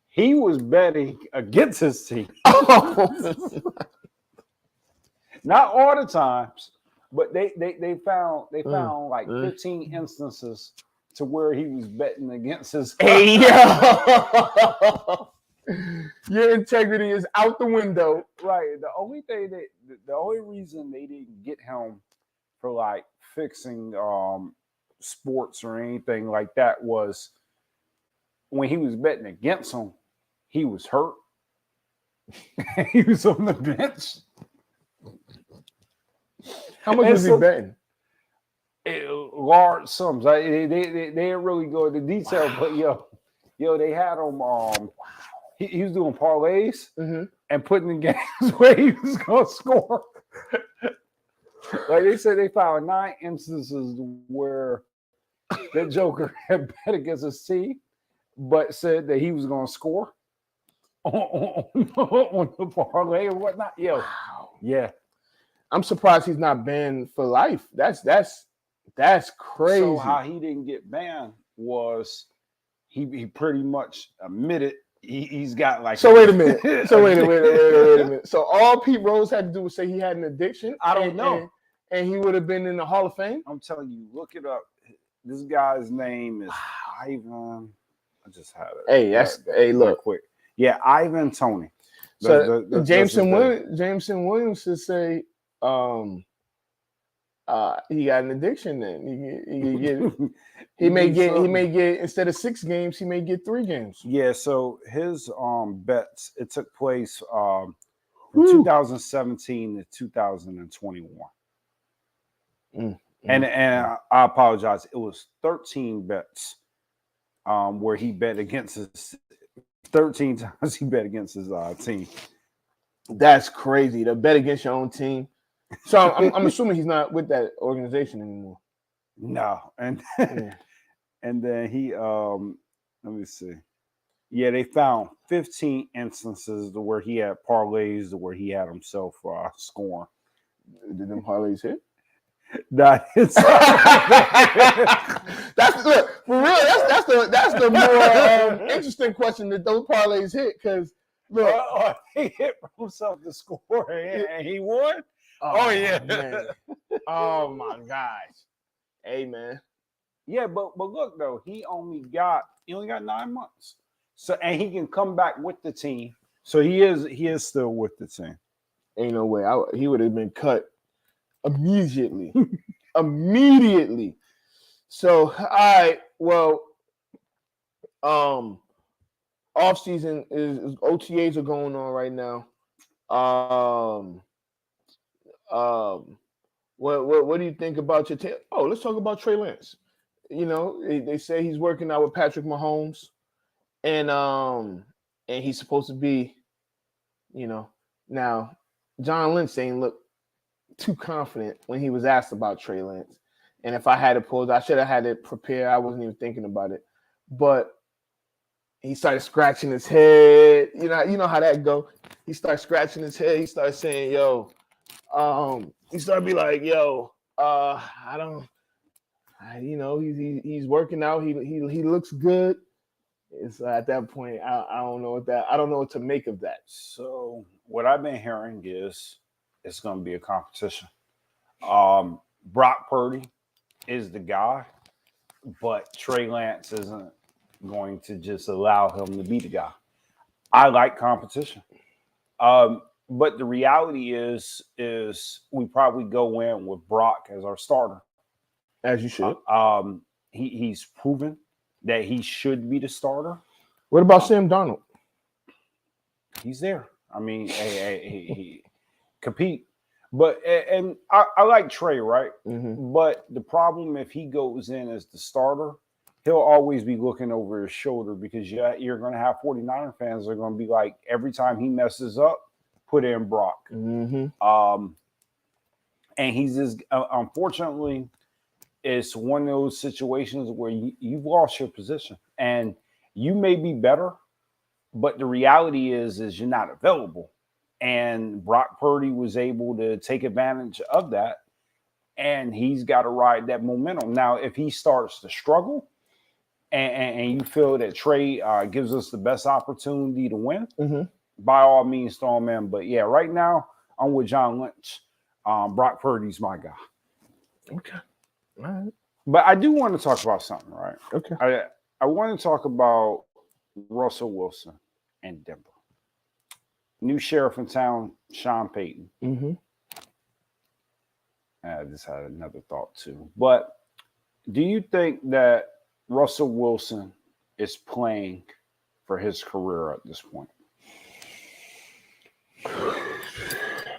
[SPEAKER 4] he was betting against his team. Not all the times, But they found like 15 instances to where he was betting against his.
[SPEAKER 5] Hey, yo. Your integrity is out the window.
[SPEAKER 4] Right. The only reason they didn't get him for like fixing sports or anything like that was when he was betting against him, he was hurt. He was on the bench.
[SPEAKER 5] How much was he betting?
[SPEAKER 4] Large sums. They didn't really go into detail, but yo, they had him. He was doing parlays and putting in games where he was going to score. Like they said, they found 9 instances where that Joker had bet against his team, but said that he was going to score on the parlay or whatnot. Yo, yeah.
[SPEAKER 5] I'm surprised he's not banned for life. That's crazy.
[SPEAKER 4] So how he didn't get banned was he pretty much admitted he's got like.
[SPEAKER 5] So wait a minute. Wait a minute. So all Pete Rose had to do was say he had an addiction.
[SPEAKER 4] I don't know,
[SPEAKER 5] and he would have been in the Hall of Fame.
[SPEAKER 4] I'm telling you, look it up. This guy's name is Ivan. I just had it.
[SPEAKER 5] Hey, look
[SPEAKER 4] quick. Yeah, Ivan Toney.
[SPEAKER 5] So Jameson Williams should say. He got an addiction. Then he may get instead of 6 games, he may get 3 games.
[SPEAKER 4] Yeah. So his bets, it took place from 2017 to 2021. And I apologize. It was 13 bets where he bet against his 13 times he bet against his team.
[SPEAKER 5] That's crazy. To bet against your own team. So I'm assuming he's not with that organization anymore.
[SPEAKER 4] No, and then he let me see. Yeah, they found 15 instances to where he had parlays to where he had himself scoring.
[SPEAKER 5] Did them parlays hit?
[SPEAKER 4] That's
[SPEAKER 5] look, for real. That's the more interesting question that those parlays hit because look,
[SPEAKER 4] he hit himself to score and he won.
[SPEAKER 5] Oh yeah, man. Oh my gosh. Hey man.
[SPEAKER 4] Yeah, but look though, he only got 9 months. So and he can come back with the team. So he is still with the team.
[SPEAKER 5] Ain't no way. He would have been cut immediately. Immediately. So all right, well, offseason is OTAs are going on right now. What do you think about your team? Oh, let's talk about Trey Lance. You know, they say he's working out with Patrick Mahomes, and he's supposed to be, you know, now John Lynch ain't look too confident when he was asked about Trey Lance. And if I had it pulled, I should have had it prepared. I wasn't even thinking about it, but he started scratching his head. You know how that go. He started scratching his head. He started saying, "Yo." He started be like, "Yo, he's working out. He looks good." It's at that point, I don't know what to make of that.
[SPEAKER 4] So what I've been hearing is it's going to be a competition. Brock Purdy is the guy, but Trey Lance isn't going to just allow him to be the guy. I like competition. But the reality is we probably go in with Brock as our starter.
[SPEAKER 5] As you should.
[SPEAKER 4] He's proven that he should be the starter.
[SPEAKER 5] What about Sam Darnold?
[SPEAKER 4] He's there. I mean, he compete. But and I like Trey, right?
[SPEAKER 5] Mm-hmm.
[SPEAKER 4] But the problem if he goes in as the starter, he'll always be looking over his shoulder because you're going to have 49er fans that are going to be like, every time he messes up, put in Brock.
[SPEAKER 5] Mm-hmm.
[SPEAKER 4] And he's just, unfortunately, it's one of those situations where you've lost your position and you may be better, but the reality is you're not available. And Brock Purdy was able to take advantage of that, and he's got to ride that momentum. Now, if he starts to struggle and you feel that Trey gives us the best opportunity to win,
[SPEAKER 5] mm-hmm.
[SPEAKER 4] by all means, throw him in. But yeah, right now I'm with John Lynch. Brock Purdy's my guy.
[SPEAKER 5] Okay. All right.
[SPEAKER 4] But I do want to talk about something, right?
[SPEAKER 5] Okay.
[SPEAKER 4] I want to talk about Russell Wilson and Denver. New sheriff in town, Sean Payton.
[SPEAKER 5] Mm-hmm.
[SPEAKER 4] I just had another thought too. But do you think that Russell Wilson is playing for his career at this point?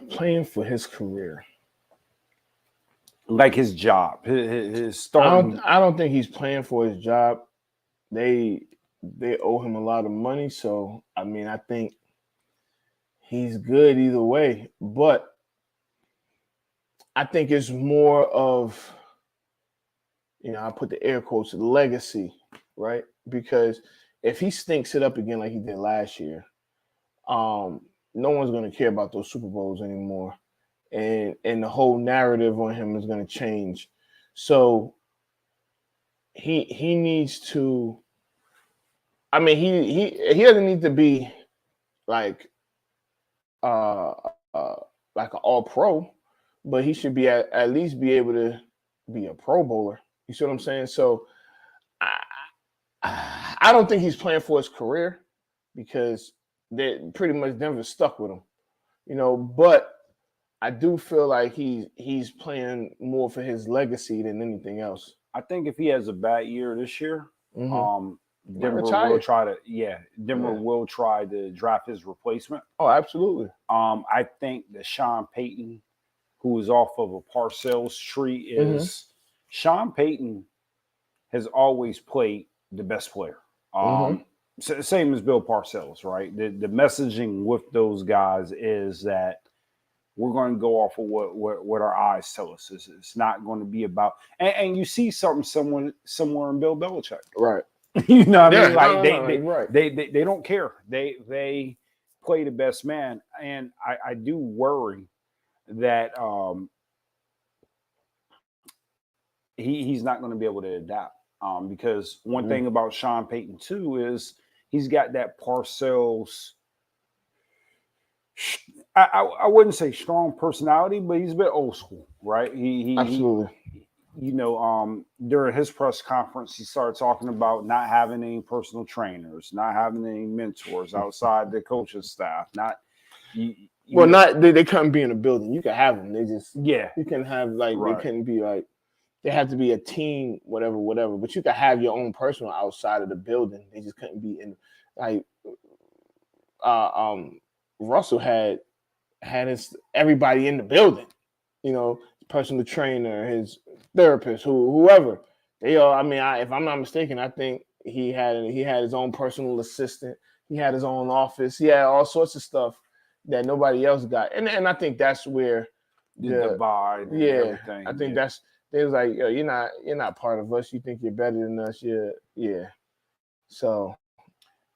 [SPEAKER 5] Playing for his career.
[SPEAKER 4] Like his job, his starting.
[SPEAKER 5] I don't think he's playing for his job. They owe him a lot of money, so I mean, I think he's good either way. But I think it's more of, I put the air quotes, legacy, right? Because if he stinks it up again like he did last year, no one's going to care about those Super Bowls anymore, and the whole narrative on him is going to change. So he needs to. I mean, he doesn't need to be like like an all pro, but he should be at least be able to be a Pro Bowler. You see what I'm saying? So I don't think he's playing for his career because they pretty much Denver stuck with him, but I do feel like he's playing more for his legacy than anything else.
[SPEAKER 4] I think if he has a bad year this year, Denver
[SPEAKER 5] retire.
[SPEAKER 4] will try to Denver will try to draft his replacement.
[SPEAKER 5] Oh, absolutely.
[SPEAKER 4] I think that Sean Payton, who is off of a Parcells tree, is Sean Payton has always played the best player. Same as Bill Parcells, right? The messaging with those guys is that we're going to go off of what our eyes tell us. It's not going to be about and you see something somewhere in Bill Belichick.
[SPEAKER 5] Right.
[SPEAKER 4] You know what I mean?
[SPEAKER 5] Like
[SPEAKER 4] they don't care. They play the best man. And I do worry that he's not going to be able to adapt. Because one thing about Sean Payton too is he's got that Parcells. I wouldn't say strong personality, but he's a bit old school, right? He
[SPEAKER 5] absolutely.
[SPEAKER 4] During his press conference, he started talking about not having any personal trainers, not having any mentors outside the coaching staff.
[SPEAKER 5] They couldn't be in a building. You can have them. They just
[SPEAKER 4] you
[SPEAKER 5] can have like
[SPEAKER 4] right.
[SPEAKER 5] They couldn't be like they have to be a team, whatever. But you can have your own personal outside of the building. They just couldn't be in like Russell had everybody in the building, personal trainer, his therapist, whoever. They all. I mean, if I'm not mistaken, I think he had his own personal assistant. He had his own office. He had all sorts of stuff that nobody else got. And I think that's where
[SPEAKER 4] the divide. And everything.
[SPEAKER 5] I think that's. They was like, yo, you're not part of us. You think you're better than us. Yeah. So.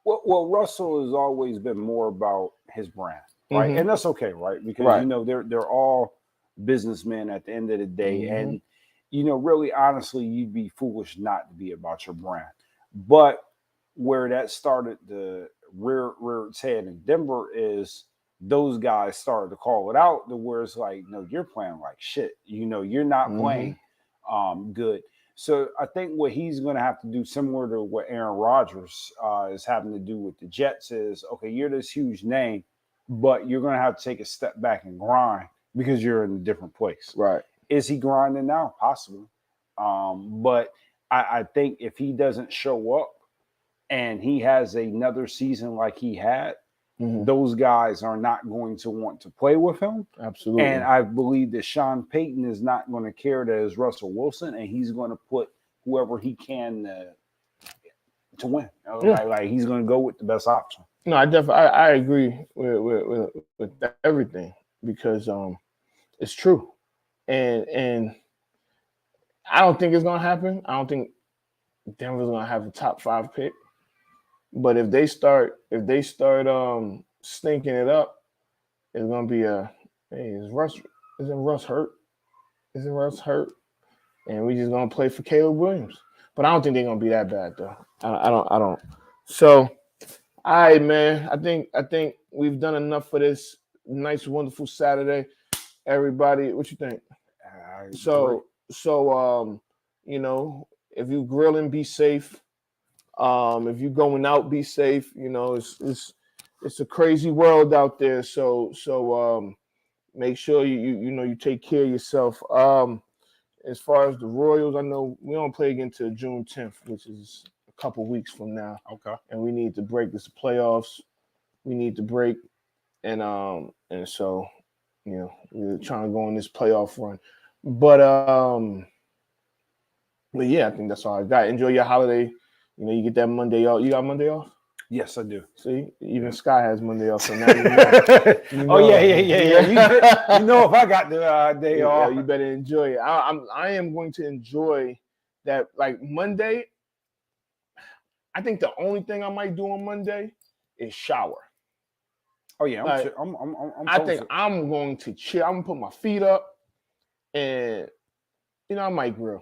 [SPEAKER 4] Well, Russell has always been more about his brand, right? And that's okay, right? Because they're all businessmen at the end of the day, and really, honestly, you'd be foolish not to be about your brand. But where that started to rear its head in Denver is those guys started to call it out. To where it's like, no, you're playing like shit. You're not playing good. So I think what he's going to have to do, similar to what Aaron Rodgers is having to do with the Jets, is, okay, you're this huge name, but you're going to have to take a step back and grind because you're in a different place.
[SPEAKER 5] Right.
[SPEAKER 4] Is he grinding now? Possibly. But I think if he doesn't show up and he has another season like he had, those guys are not going to want to play with him.
[SPEAKER 5] Absolutely.
[SPEAKER 4] And I believe that Sean Payton is not going to care that is Russell Wilson, and he's going to put whoever he can to win. Like he's going to go with the best option.
[SPEAKER 5] No, I agree with everything because it's true, and I don't think it's going to happen. I don't think Denver's going to have a top 5 pick. But if they start stinking it up, it's gonna be isn't Russ hurt? Isn't Russ hurt? And we just gonna play for Caleb Williams. But I don't think they're gonna be that bad though. I don't. So, all right, man. I think we've done enough for this nice, wonderful Saturday. Everybody, what you think? So you know, if you grilling, be safe. If you going out, be safe. You know, it's a crazy world out there. So make sure you take care of yourself. As far as the Royals, I know we don't play again until June 10th, which is a couple weeks from now.
[SPEAKER 2] Okay.
[SPEAKER 5] And we need to break. This playoffs. We need to break, and so we're trying to go on this playoff run. But yeah, I think that's all I got. Enjoy your holiday. You know, you get that Monday off. You got Monday off?
[SPEAKER 4] Yes, I do.
[SPEAKER 5] See, even Sky has Monday off. So now you know.
[SPEAKER 4] Oh yeah. You know, if I got the day off,
[SPEAKER 5] you better enjoy it. I am going to enjoy that. Like Monday, I think the only thing I might do on Monday is shower.
[SPEAKER 4] Oh yeah,
[SPEAKER 5] I think I'm going to chill. I'm gonna put my feet up, and I might grill.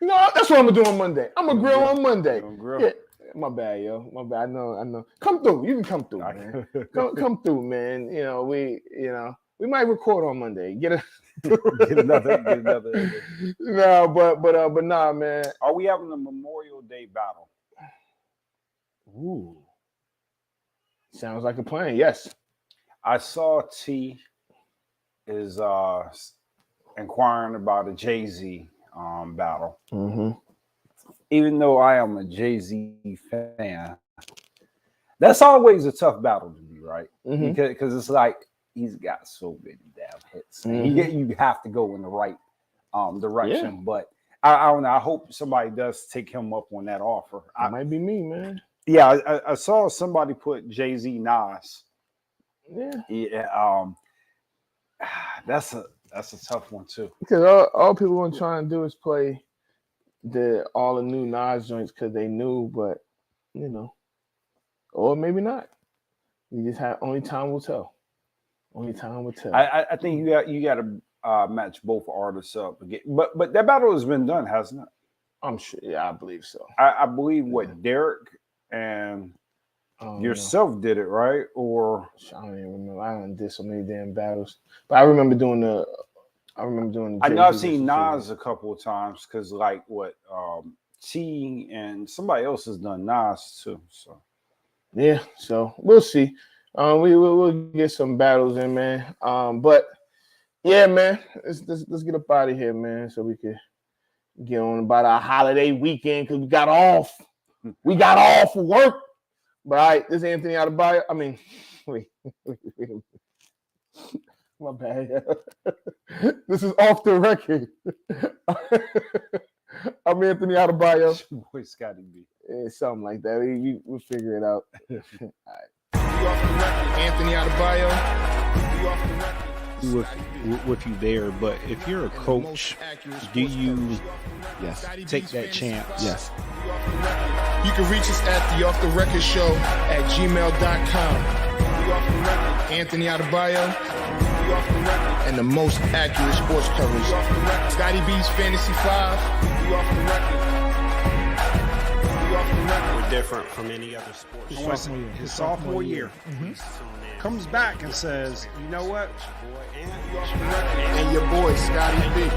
[SPEAKER 5] You know, that's what I'm gonna do on Monday. I'm gonna grill on Monday. Yeah, my bad, yo. My bad. I know. Come through. You can come through, man. come through, man. You know, we might record on Monday. Get another. No, but nah, man.
[SPEAKER 4] Are we having a Memorial Day battle?
[SPEAKER 5] Ooh, sounds like a plan. Yes.
[SPEAKER 4] I saw T is inquiring about a Jay-Z battle.
[SPEAKER 5] Mm-hmm.
[SPEAKER 4] Even though I am a Jay-Z fan, that's always a tough battle to be, right?
[SPEAKER 5] Mm-hmm.
[SPEAKER 4] Because it's like he's got so many damn hits.
[SPEAKER 5] Mm-hmm.
[SPEAKER 4] You have to go in the right direction.
[SPEAKER 5] Yeah.
[SPEAKER 4] But I don't know. I hope somebody does take him up on that offer.
[SPEAKER 5] It might be me, man.
[SPEAKER 4] Yeah, I saw somebody put Jay-Z Nas.
[SPEAKER 5] Yeah.
[SPEAKER 4] That's a tough one too.
[SPEAKER 5] Because all people want to try and do is play all the new Nas joints because they knew, but or maybe not. You just have only time will tell. Only time will tell.
[SPEAKER 4] I think you got to match both artists up again. But that battle has been done, hasn't it?
[SPEAKER 5] I'm sure. Yeah, I believe so.
[SPEAKER 4] I believe Derek and yourself did it, right? Or
[SPEAKER 5] I don't even remember. I done did so many damn battles, but I remember doing the. I know
[SPEAKER 4] I've seen Nas a couple of times because T and somebody else has done Nas too. So
[SPEAKER 5] yeah, so we'll see. We'll get some battles in, man. But yeah, man, let's get up out of here, man, so we could get on about our holiday weekend because we got off. We got off for work. But all right, this is Anthony Adebayo. I mean, wait. My bad. This is Off the Record. I'm Anthony Adebayo.
[SPEAKER 4] Boy, Scotty B.
[SPEAKER 5] Yeah, something like that. We'll figure it out. All right.
[SPEAKER 1] Anthony Adebayo.
[SPEAKER 2] With you there, but if you're a coach, do you take that chance?
[SPEAKER 5] Yes.
[SPEAKER 1] You can reach us at the Off the Record Show at gmail.com. Anthony Adebayo and the most accurate sports coverage. Scotty B's Fantasy 5.
[SPEAKER 3] We're different from any other sport.
[SPEAKER 7] His sophomore year. Comes back and says, you know what?
[SPEAKER 1] And your boy, Scotty B.